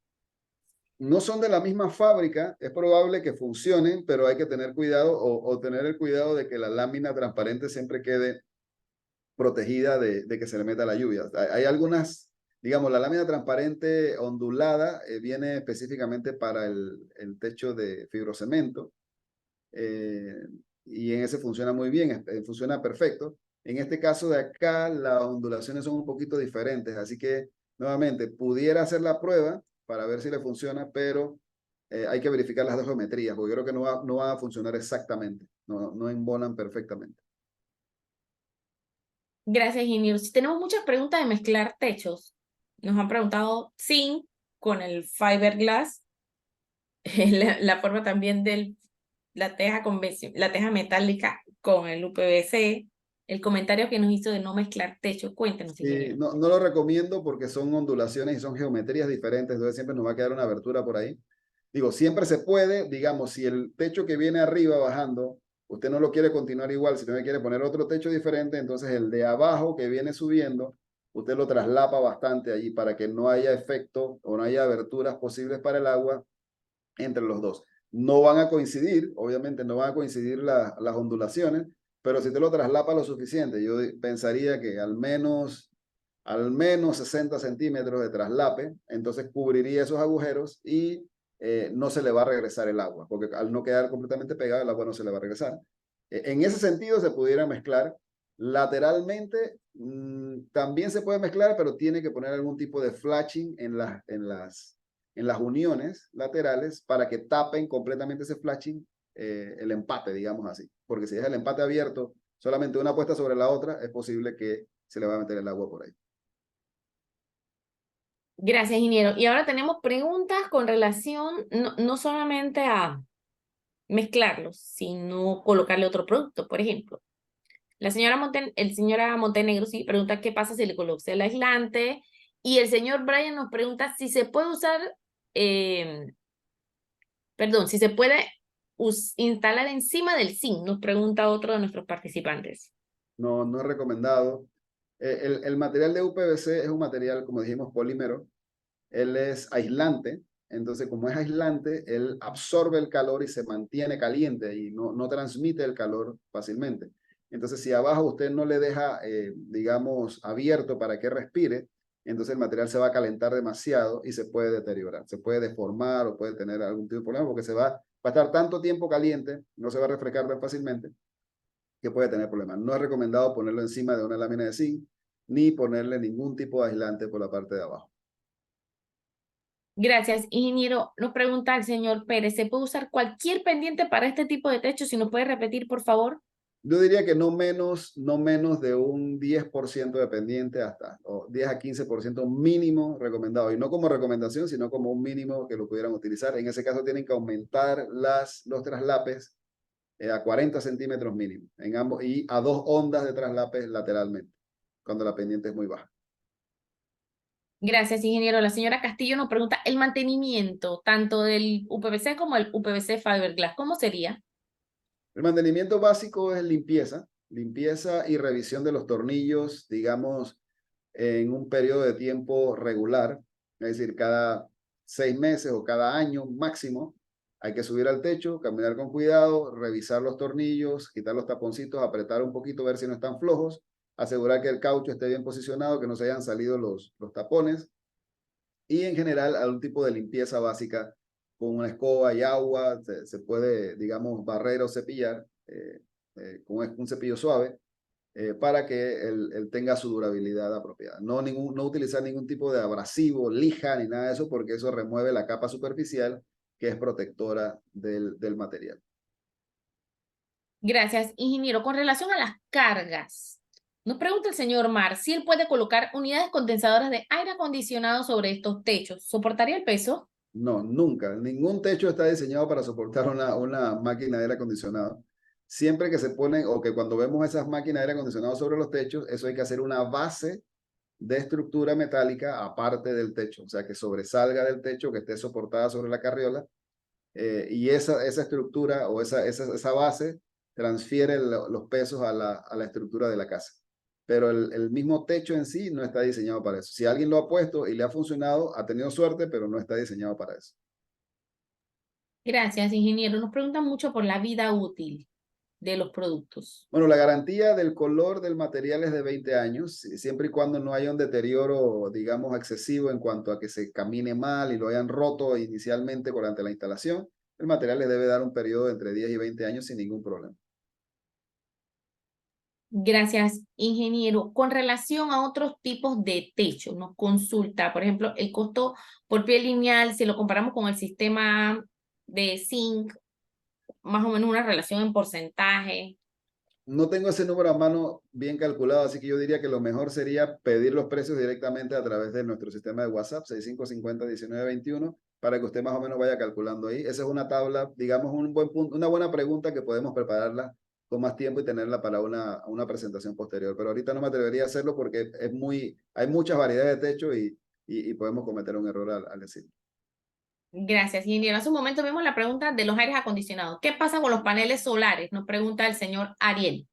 No son de la misma fábrica, es probable que funcionen, pero hay que tener cuidado o tener el cuidado de que la lámina transparente siempre quede protegida de que se le meta la lluvia. Hay algunas, digamos, la lámina transparente ondulada viene específicamente para el techo de fibrocemento y en ese funciona muy bien, funciona perfecto. En este caso de acá, las ondulaciones son un poquito diferentes, así que nuevamente pudiera hacer la prueba para ver si le funciona, pero hay que verificar las dos geometrías, porque yo creo que no va a funcionar exactamente, no embonan perfectamente. Gracias, ingeniero. Si tenemos muchas preguntas de mezclar techos. Nos han preguntado zinc con el fiberglass, la forma también de la teja metálica con el UPVC, el comentario que nos hizo de no mezclar techos. Cuéntenos, ingeniero. No, no lo recomiendo porque son ondulaciones y son geometrías diferentes, entonces siempre nos va a quedar una abertura por ahí. Digo, siempre se puede, digamos, si el techo que viene arriba bajando, usted no lo quiere continuar igual, sino que quiere poner otro techo diferente, entonces el de abajo que viene subiendo, usted lo traslapa bastante allí para que no haya efecto o no haya aberturas posibles para el agua entre los dos. No van a coincidir, obviamente no van a coincidir las ondulaciones, pero si te lo traslapa lo suficiente, yo pensaría que al menos 60 centímetros de traslape, entonces cubriría esos agujeros y no se le va a regresar el agua, porque al no quedar completamente pegado, el agua no se le va a regresar. En ese sentido se pudiera mezclar. Lateralmente también se puede mezclar, pero tiene que poner algún tipo de flashing en las uniones laterales para que tapen completamente ese flashing, el empate, digamos así. Porque si es el empate abierto, solamente una puesta sobre la otra, es posible que se le va a meter el agua por ahí. Gracias, ingeniero. Y ahora tenemos preguntas con relación no solamente a mezclarlos, sino colocarle otro producto, por ejemplo. Señora Montenegro sí pregunta qué pasa si le colocas el aislante, y el señor Brian nos pregunta si se puede usar, si se puede instalar encima del zinc, nos pregunta otro de nuestros participantes. No, no es recomendado. El material de UPVC es un material, como dijimos, polímero. Él es aislante, entonces como es aislante, él absorbe el calor y se mantiene caliente y no transmite el calor fácilmente. Entonces, si abajo usted no le deja, digamos, abierto para que respire, entonces el material se va a calentar demasiado y se puede deteriorar, se puede deformar o puede tener algún tipo de problema porque va a estar tanto tiempo caliente, no se va a refrescar tan fácilmente, que puede tener problemas. No es recomendado ponerlo encima de una lámina de zinc ni ponerle ningún tipo de aislante por la parte de abajo. Gracias, ingeniero. Nos pregunta el señor Pérez, ¿se puede usar cualquier pendiente para este tipo de techo? Si nos puede repetir, por favor. Yo diría que no menos de un 10% de pendiente o 10 a 15% mínimo recomendado. Y no como recomendación, sino como un mínimo que lo pudieran utilizar. En ese caso tienen que aumentar los traslapes a 40 centímetros mínimo en ambos y a 2 ondas de traslapes lateralmente, cuando la pendiente es muy baja. Gracias, ingeniero. La señora Castillo nos pregunta el mantenimiento tanto del UPVC como el UPVC Fiberglass. ¿Cómo sería? El mantenimiento básico es limpieza y revisión de los tornillos, digamos, en un periodo de tiempo regular, es decir, cada 6 meses o cada año máximo. Hay que subir al techo, caminar con cuidado, revisar los tornillos, quitar los taponcitos, apretar un poquito, ver si no están flojos, asegurar que el caucho esté bien posicionado, que no se hayan salido los tapones, y en general algún tipo de limpieza básica con una escoba y agua. Se puede, digamos, barrer o cepillar con un cepillo suave para que él tenga su durabilidad apropiada. No utilizar ningún tipo de abrasivo, lija ni nada de eso, porque eso remueve la capa superficial que es protectora del material. Gracias, ingeniero. Con relación a las cargas, nos pregunta el señor Mar si él puede colocar unidades condensadoras de aire acondicionado sobre estos techos. ¿Soportaría el peso? No, nunca. Ningún techo está diseñado para soportar una máquina de aire acondicionado. Siempre que se ponen, o que cuando vemos esas máquinas de aire acondicionado sobre los techos, eso hay que hacer una base de estructura metálica aparte del techo, o sea, que sobresalga del techo, que esté soportada sobre la carriola, y esa estructura o esa base transfiere los pesos a la estructura de la casa. Pero el mismo techo en sí no está diseñado para eso. Si alguien lo ha puesto y le ha funcionado, ha tenido suerte, pero no está diseñado para eso. Gracias, ingeniero. Nos preguntan mucho por la vida útil de los productos. Bueno, la garantía del color del material es de 20 años, siempre y cuando no haya un deterioro, digamos, excesivo en cuanto a que se camine mal y lo hayan roto inicialmente durante la instalación. El material les debe dar un periodo de entre 10 y 20 años sin ningún problema. Gracias, ingeniero. Con relación a otros tipos de techo, nos consulta, por ejemplo, el costo por pie lineal, si lo comparamos con el sistema de zinc, más o menos una relación en porcentaje. No tengo ese número a mano bien calculado, así que yo diría que lo mejor sería pedir los precios directamente a través de nuestro sistema de WhatsApp, 6550-1921, para que usted más o menos vaya calculando ahí. Esa es una tabla, digamos, un buen punto, una buena pregunta que podemos prepararla con más tiempo y tenerla para una presentación posterior. Pero ahorita no me atrevería a hacerlo porque hay muchas variedades de techo y podemos cometer un error al decir. Gracias, ingeniero. Hace un momento vimos la pregunta de los aires acondicionados. ¿Qué pasa con los paneles solares? Nos pregunta el señor Ariel.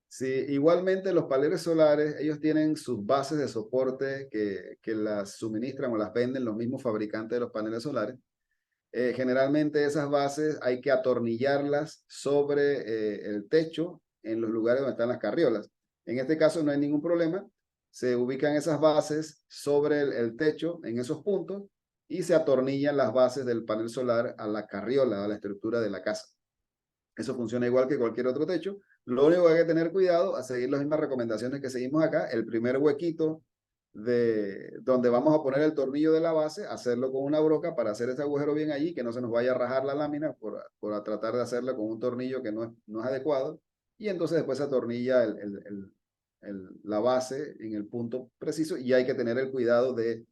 Sí, igualmente los paneles solares, ellos tienen sus bases de soporte que las suministran o las venden los mismos fabricantes de los paneles solares. Generalmente esas bases hay que atornillarlas sobre el techo en los lugares donde están las carriolas. En este caso no hay ningún problema. Se ubican esas bases sobre el techo en esos puntos y se atornillan las bases del panel solar a la carriola, a la estructura de la casa. Eso funciona igual que cualquier otro techo. Lo único que hay que tener cuidado a seguir las mismas recomendaciones que seguimos acá. El primer huequito de donde vamos a poner el tornillo de la base, hacerlo con una broca para hacer ese agujero bien allí, que no se nos vaya a rajar la lámina por tratar de hacerla con un tornillo que no es adecuado. Y entonces después se atornilla la base en el punto preciso y hay que tener el cuidado de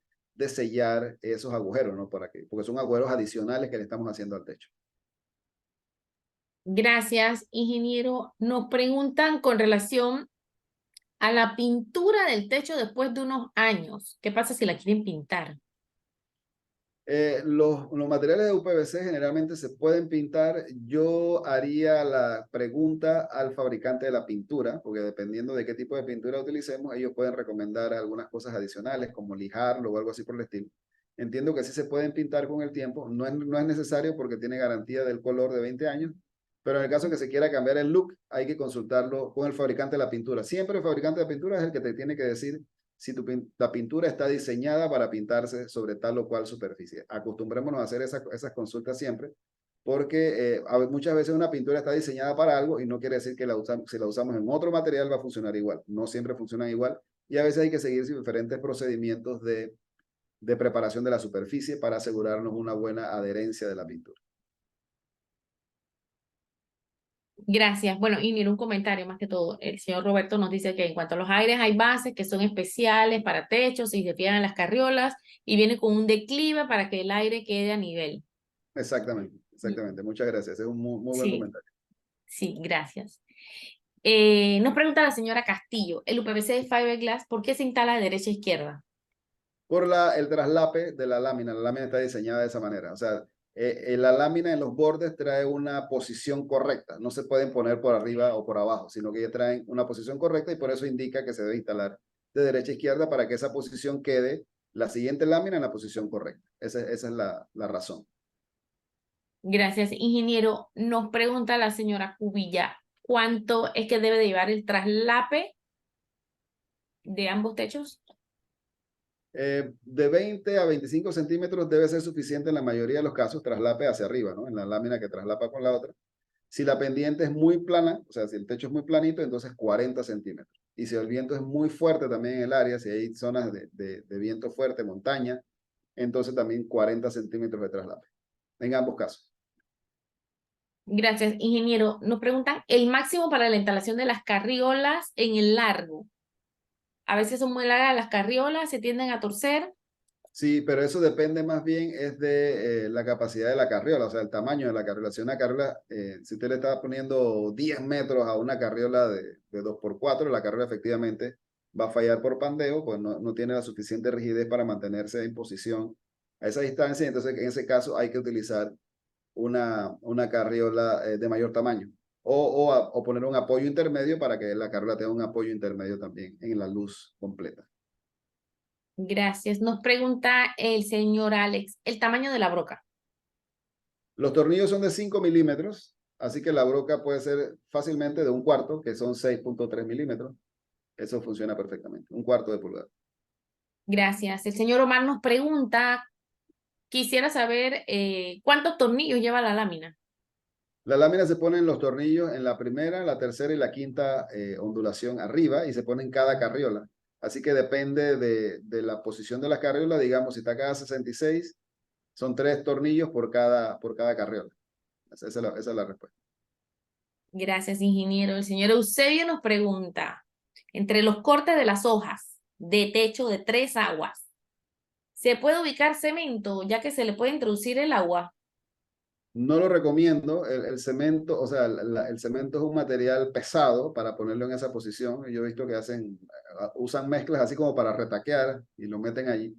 sellar esos agujeros, ¿no? Porque son agujeros adicionales que le estamos haciendo al techo. Gracias, ingeniero. Nos preguntan con relación a la pintura del techo después de unos años. ¿Qué pasa si la quieren pintar? Los materiales de UPVC generalmente se pueden pintar. Yo haría la pregunta al fabricante de la pintura, porque dependiendo de qué tipo de pintura utilicemos, ellos pueden recomendar algunas cosas adicionales, como lijarlo o algo así por el estilo. Entiendo que sí se pueden pintar con el tiempo. No es necesario porque tiene garantía del color de 20 años, pero en el caso que se quiera cambiar el look, hay que consultarlo con el fabricante de la pintura. Siempre el fabricante de la pintura es el que te tiene que decir si la pintura está diseñada para pintarse sobre tal o cual superficie. Acostumbrémonos a hacer esas consultas siempre, porque muchas veces una pintura está diseñada para algo y no quiere decir que si la usamos en otro material va a funcionar igual. No siempre funcionan igual y a veces hay que seguir diferentes procedimientos de preparación de la superficie para asegurarnos una buena adherencia de la pintura. Gracias. Bueno, ingeniero, un comentario más que todo. El señor Roberto nos dice que en cuanto a los aires hay bases que son especiales para techos y se fijan en las carriolas y viene con un declive para que el aire quede a nivel. Exactamente, exactamente. Muchas gracias. Es un muy buen Sí, comentario. sí, gracias. Nos pregunta la señora Castillo, el UPVC de fiberglass, ¿por qué se instala de derecha a izquierda? Por el traslape de la lámina está diseñada de esa manera. O sea, la lámina en los bordes trae una posición correcta. No se pueden poner por arriba o por abajo, sino que ya traen una posición correcta y por eso indica que se debe instalar de derecha a izquierda para que esa posición quede la siguiente lámina en la posición correcta. Esa es la razón. Gracias, ingeniero. Nos pregunta la señora Cubilla, ¿cuánto es que debe de llevar el traslape de ambos techos? De 20 a 25 centímetros debe ser suficiente en la mayoría de los casos, traslape hacia arriba, ¿no? En la lámina que traslapa con la otra. Si la pendiente es muy plana, o sea, si el techo es muy planito, entonces 40 centímetros. Y si el viento es muy fuerte también en el área, si hay zonas de viento fuerte, montaña, entonces también 40 centímetros de traslape, en ambos casos. Gracias, ingeniero. Nos preguntan el máximo para la instalación de las carriolas en el largo. A veces son muy largas las carriolas, se tienden a torcer. Sí, pero eso depende más bien es de la capacidad de la carriola, o sea, el tamaño de la carriola. Si una carriola, si usted le está poniendo 10 metros a una carriola de 2x4, la carriola efectivamente va a fallar por pandeo, pues no tiene la suficiente rigidez para mantenerse en posición a esa distancia. Entonces, en ese caso hay que utilizar una carriola de mayor tamaño o poner un apoyo intermedio para que la carriola tenga un apoyo intermedio también en la luz completa. Gracias. Nos pregunta el señor Alex, el tamaño de la broca. Los tornillos son de 5 milímetros, así que la broca puede ser fácilmente de 1/4, que son 6.3 milímetros. Eso funciona perfectamente, 1/4 de pulgada. Gracias. El señor Omar nos pregunta, quisiera saber cuántos tornillos lleva la lámina. La lámina se pone en los tornillos en la primera, la tercera y la quinta ondulación arriba y se pone en cada carriola. Así que depende de la posición de la carriola, digamos, si está cada 66, son 3 tornillos por cada carriola. Esa es la respuesta. Gracias, ingeniero. El señor Eusebio nos pregunta, entre los cortes de las hojas de techo de 3 aguas, ¿se puede ubicar cemento ya que se le puede introducir el agua? No lo recomiendo, el cemento, o sea, el cemento es un material pesado para ponerlo en esa posición. Yo he visto que usan mezclas así como para retaquear y lo meten allí.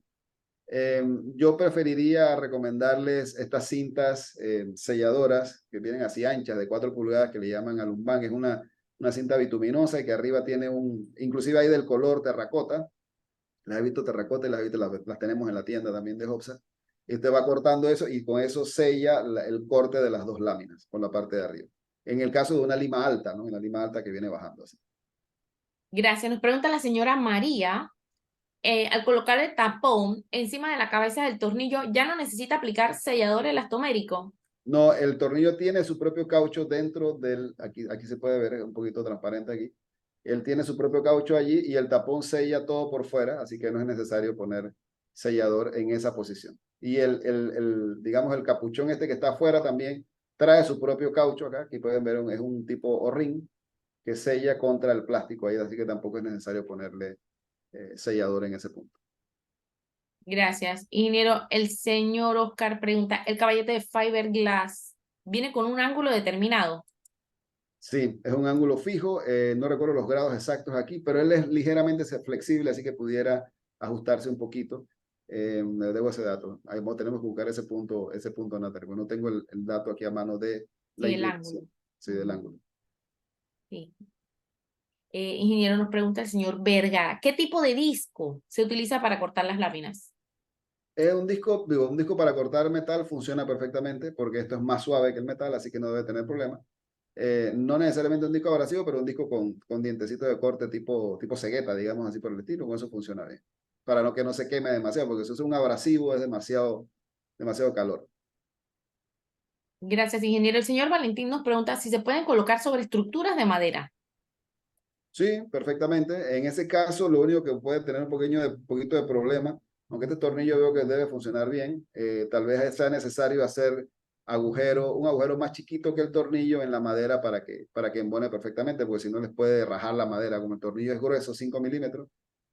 Yo preferiría recomendarles estas cintas selladoras que vienen así anchas de 4 pulgadas que le llaman alumbán. Es una cinta bituminosa y que arriba tiene inclusive hay del color terracota. Las he visto terracota y las tenemos en la tienda también de Hopsa. Y usted va cortando eso y con eso sella el corte de las 2 láminas por la parte de arriba. En el caso de una lima alta, ¿no? Una lima alta que viene bajando así. Gracias. Nos pregunta la señora María, al colocar el tapón encima de la cabeza del tornillo, ¿ya no necesita aplicar sellador elastomérico? No, el tornillo tiene su propio caucho dentro aquí se puede ver, es un poquito transparente aquí. Él tiene su propio caucho allí y el tapón sella todo por fuera, así que no es necesario poner sellador en esa posición. Y digamos, el capuchón este que está afuera también trae su propio caucho acá. Aquí pueden ver, es un tipo O-ring que sella contra el plástico ahí, así que tampoco es necesario ponerle sellador en ese punto. Gracias. Ingeniero, el señor Oscar pregunta, ¿el caballete de fiberglass viene con un ángulo determinado? Sí, es un ángulo fijo, no recuerdo los grados exactos aquí, pero él es ligeramente flexible, así que pudiera ajustarse un poquito. Le debo ese dato. Ahí tenemos que buscar ese punto, Natalie, porque no tengo el dato aquí a mano de la Sí, el ángulo. inclinación, sí, del ángulo. Sí. Ingeniero, nos pregunta el señor Vergara, ¿qué tipo de disco se utiliza para cortar las láminas? Un disco para cortar metal funciona perfectamente porque esto es más suave que el metal, así que no debe tener problema. No necesariamente un disco abrasivo, pero un disco con dientecitos de corte tipo cegueta, digamos así por el estilo, con eso funciona bien. Para que no se queme demasiado, porque si es un abrasivo es demasiado calor. Gracias, ingeniero. El señor Valentín nos pregunta si se pueden colocar sobre estructuras de madera. Sí, perfectamente. En ese caso, lo único que puede tener poquito de problema, aunque este tornillo veo que debe funcionar bien, tal vez sea necesario hacer un agujero más chiquito que el tornillo en la madera para que embone perfectamente, porque si no les puede rajar la madera. Como el tornillo es grueso, 5 milímetros,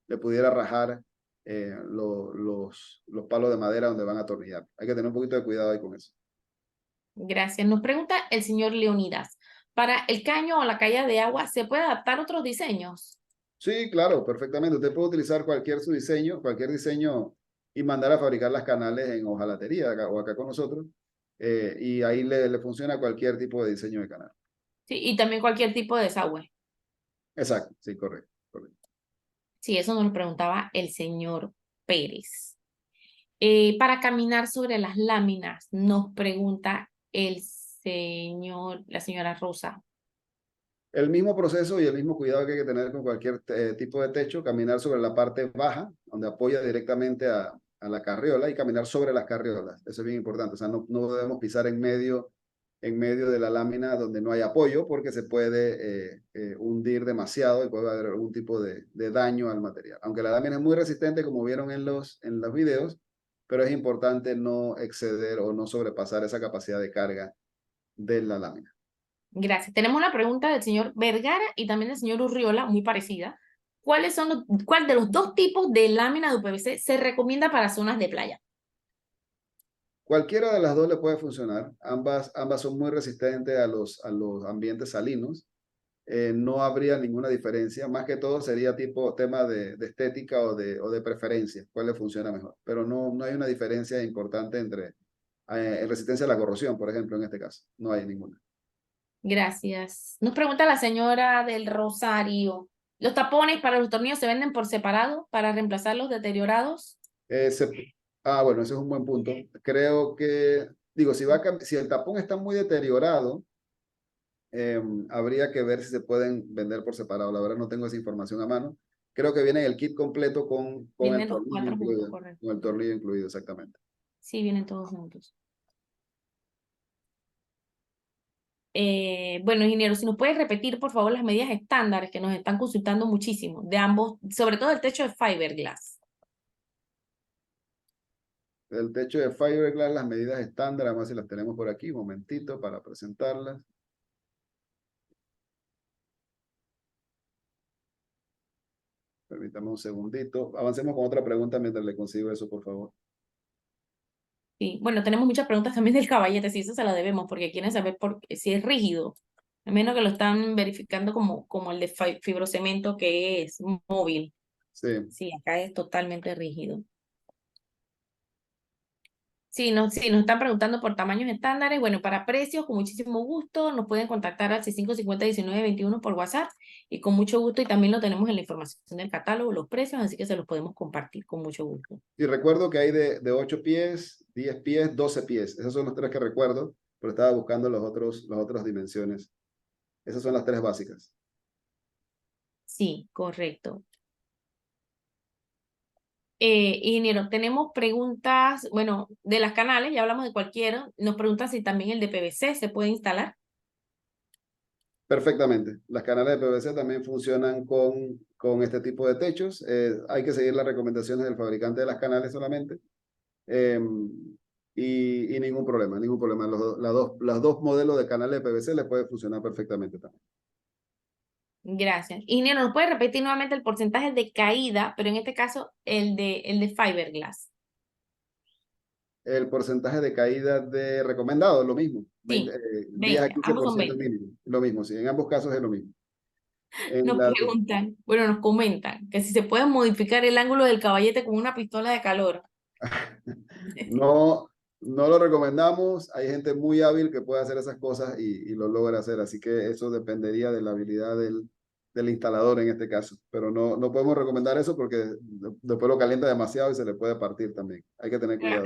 le pudiera rajar los palos de madera donde van a atornillar. Hay que tener un poquito de cuidado ahí con eso. Gracias. Nos pregunta el señor Leonidas, ¿para el caño o la caída de agua se puede adaptar otros diseños? Sí, claro, perfectamente. Usted puede utilizar cualquier diseño y mandar a fabricar las canales en hojalatería o acá con nosotros. Y ahí le funciona cualquier tipo de diseño de canal. Sí, y también cualquier tipo de desagüe. Exacto, sí, correcto, correcto. Sí, eso nos lo preguntaba el señor Pérez. Para caminar sobre las láminas, nos pregunta la señora Rosa. El mismo proceso y el mismo cuidado que hay que tener con cualquier tipo de techo, caminar sobre la parte baja, donde apoya directamente a la carriola y caminar sobre las carriolas. Eso es bien importante. O sea, no debemos pisar en medio de la lámina donde no hay apoyo porque se puede hundir demasiado y puede haber algún tipo de daño al material. Aunque la lámina es muy resistente, como vieron en los videos, pero es importante no exceder o no sobrepasar esa capacidad de carga de la lámina. Gracias. Tenemos una pregunta del señor Vergara y también del señor Urriola, muy parecida. ¿Cuál de los dos tipos de lámina de UPVC se recomienda para zonas de playa? Cualquiera de las dos le puede funcionar. Ambas son muy resistentes a los ambientes salinos. No habría ninguna diferencia. Más que todo sería tema de estética o de preferencia. ¿Cuál le funciona mejor? Pero no hay una diferencia importante entre en resistencia a la corrosión, por ejemplo, en este caso. No hay ninguna. Gracias. Nos pregunta la señora del Rosario. ¿Los tapones para los tornillos se venden por separado para reemplazar los deteriorados? Eh, se- bueno, ese es un buen punto. Creo que, digo, si el tapón está muy deteriorado, habría que ver si se pueden vender por separado. La verdad no tengo esa información a mano. Creo que viene el kit completo con el Vienen los tornillo 4 juntos, incluido. correcto. Con el tornillo incluido, exactamente. Sí, vienen todos juntos. Bueno, ingeniero, si nos puedes repetir, por favor, las medidas estándares que nos están consultando muchísimo, de ambos, sobre todo el techo de fiberglass. El techo de fiberglass, las medidas estándar, además si las tenemos por aquí, un momentito para presentarlas. Permítame un segundito. Avancemos con otra pregunta mientras le consigo eso, por favor. Sí, bueno, tenemos muchas preguntas también del caballete, si eso se la debemos, porque quieren saber si es rígido, a menos que lo están verificando como el de fibrocemento que es móvil. Sí. Sí, acá es totalmente rígido. Sí, nos están preguntando por tamaños estándares. Bueno, para precios, con muchísimo gusto, nos pueden contactar al 6550-1921 por WhatsApp y con mucho gusto, y también lo tenemos en la información del catálogo, los precios, así que se los podemos compartir con mucho gusto. Y recuerdo que hay de 8 pies, 10 pies, 12 pies. Esos son los 3 que recuerdo, pero estaba buscando las otras dimensiones. Esas son las 3 básicas. Sí, correcto. Ingeniero, tenemos preguntas, bueno, de las canales, ya hablamos de cualquiera. Nos preguntan si también el de PVC se puede instalar. Perfectamente. Las canales de PVC también funcionan con este tipo de techos. Hay que seguir las recomendaciones del fabricante de las canales solamente. Y ningún problema, ningún problema. Las dos modelos de canales de PVC les puede funcionar perfectamente también. Gracias. Ingeniero, ¿nos puede repetir nuevamente el porcentaje de caída, pero en este caso el de fiberglass? El porcentaje de caída de recomendado, lo mismo. Sí, 10 a 20, ambos son 15% 20. mínimo. Lo mismo, sí. En ambos casos es lo mismo. En Nos la, preguntan, bueno, nos comentan que si se puede modificar el ángulo del caballete con una pistola de calor. no, no lo recomendamos. Hay gente muy hábil que puede hacer esas cosas y lo logra hacer. Así que eso dependería de la habilidad del instalador en este caso. Pero no podemos recomendar eso porque después lo calienta demasiado y se le puede partir también. Hay que tener cuidado.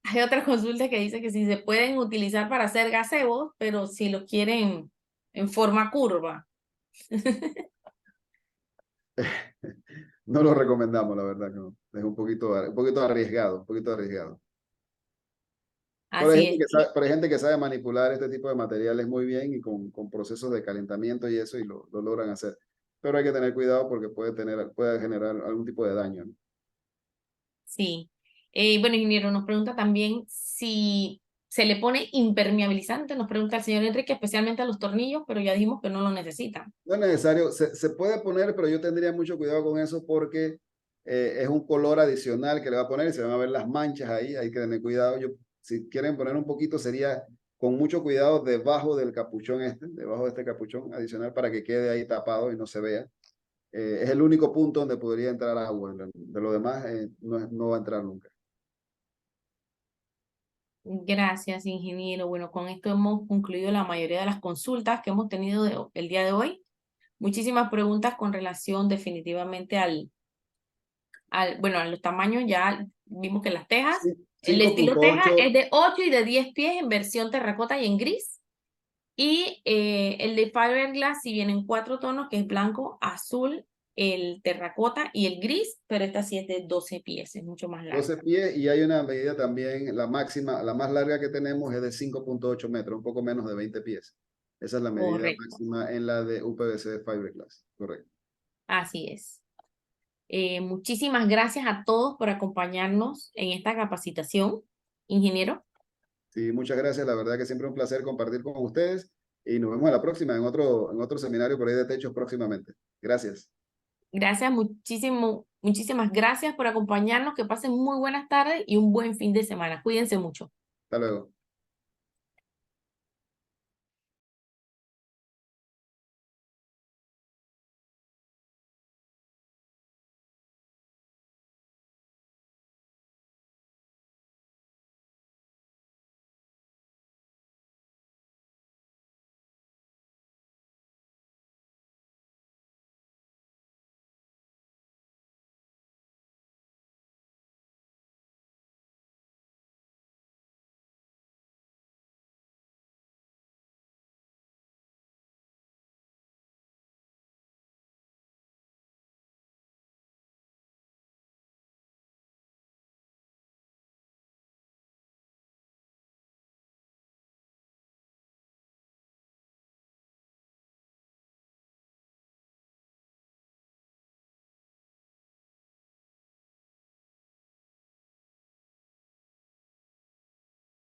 Hay otra consulta que dice que si se pueden utilizar para hacer gazebos, pero si lo quieren en forma curva. No lo recomendamos, la verdad que no. Es un poquito arriesgado, un poquito arriesgado. Pero Así es. hay gente que sabe manipular este tipo de materiales muy bien y con procesos de calentamiento y eso y lo logran hacer. Pero hay que tener cuidado porque puede generar algún tipo de daño, ¿no? Sí. Bueno, ingeniero, nos pregunta también si se le pone impermeabilizante, nos pregunta el señor Enrique, especialmente a los tornillos, pero ya dijimos que no lo necesitan. No es necesario, se puede poner, pero yo tendría mucho cuidado con eso porque es un color adicional que le va a poner y se van a ver las manchas ahí, hay que tener cuidado. Si quieren poner un poquito, sería con mucho cuidado debajo del capuchón debajo de este capuchón adicional para que quede ahí tapado y no se vea. Es el único punto donde podría entrar agua. De lo demás, no va a entrar nunca. Gracias, ingeniero. Bueno, con esto hemos concluido la mayoría de las consultas que hemos tenido el día de hoy. Muchísimas preguntas con relación definitivamente bueno, a los tamaños. Ya vimos que las tejas, el estilo teja 5.8. es de 8 y de 10 pies en versión terracota y en gris. Y el de fiberglass sí viene en 4 tonos, que es blanco, azul, el terracota y el gris, pero esta sí es de 12 pies, es mucho más larga. 12 pies y hay una medida también, la máxima, la más larga que tenemos es de 5.8 metros, un poco menos de 20 pies. Esa es la medida Correcto, máxima en la de UPVC Fiberglass, correcto. así es. Muchísimas gracias a todos por acompañarnos en esta capacitación, ingeniero. Sí, muchas gracias, la verdad que siempre un placer compartir con ustedes y nos vemos a la próxima en otro seminario por ahí de techos próximamente. Gracias. Gracias, muchísimas gracias por acompañarnos. Que pasen muy buenas tardes y un buen fin de semana. Cuídense mucho. Hasta luego.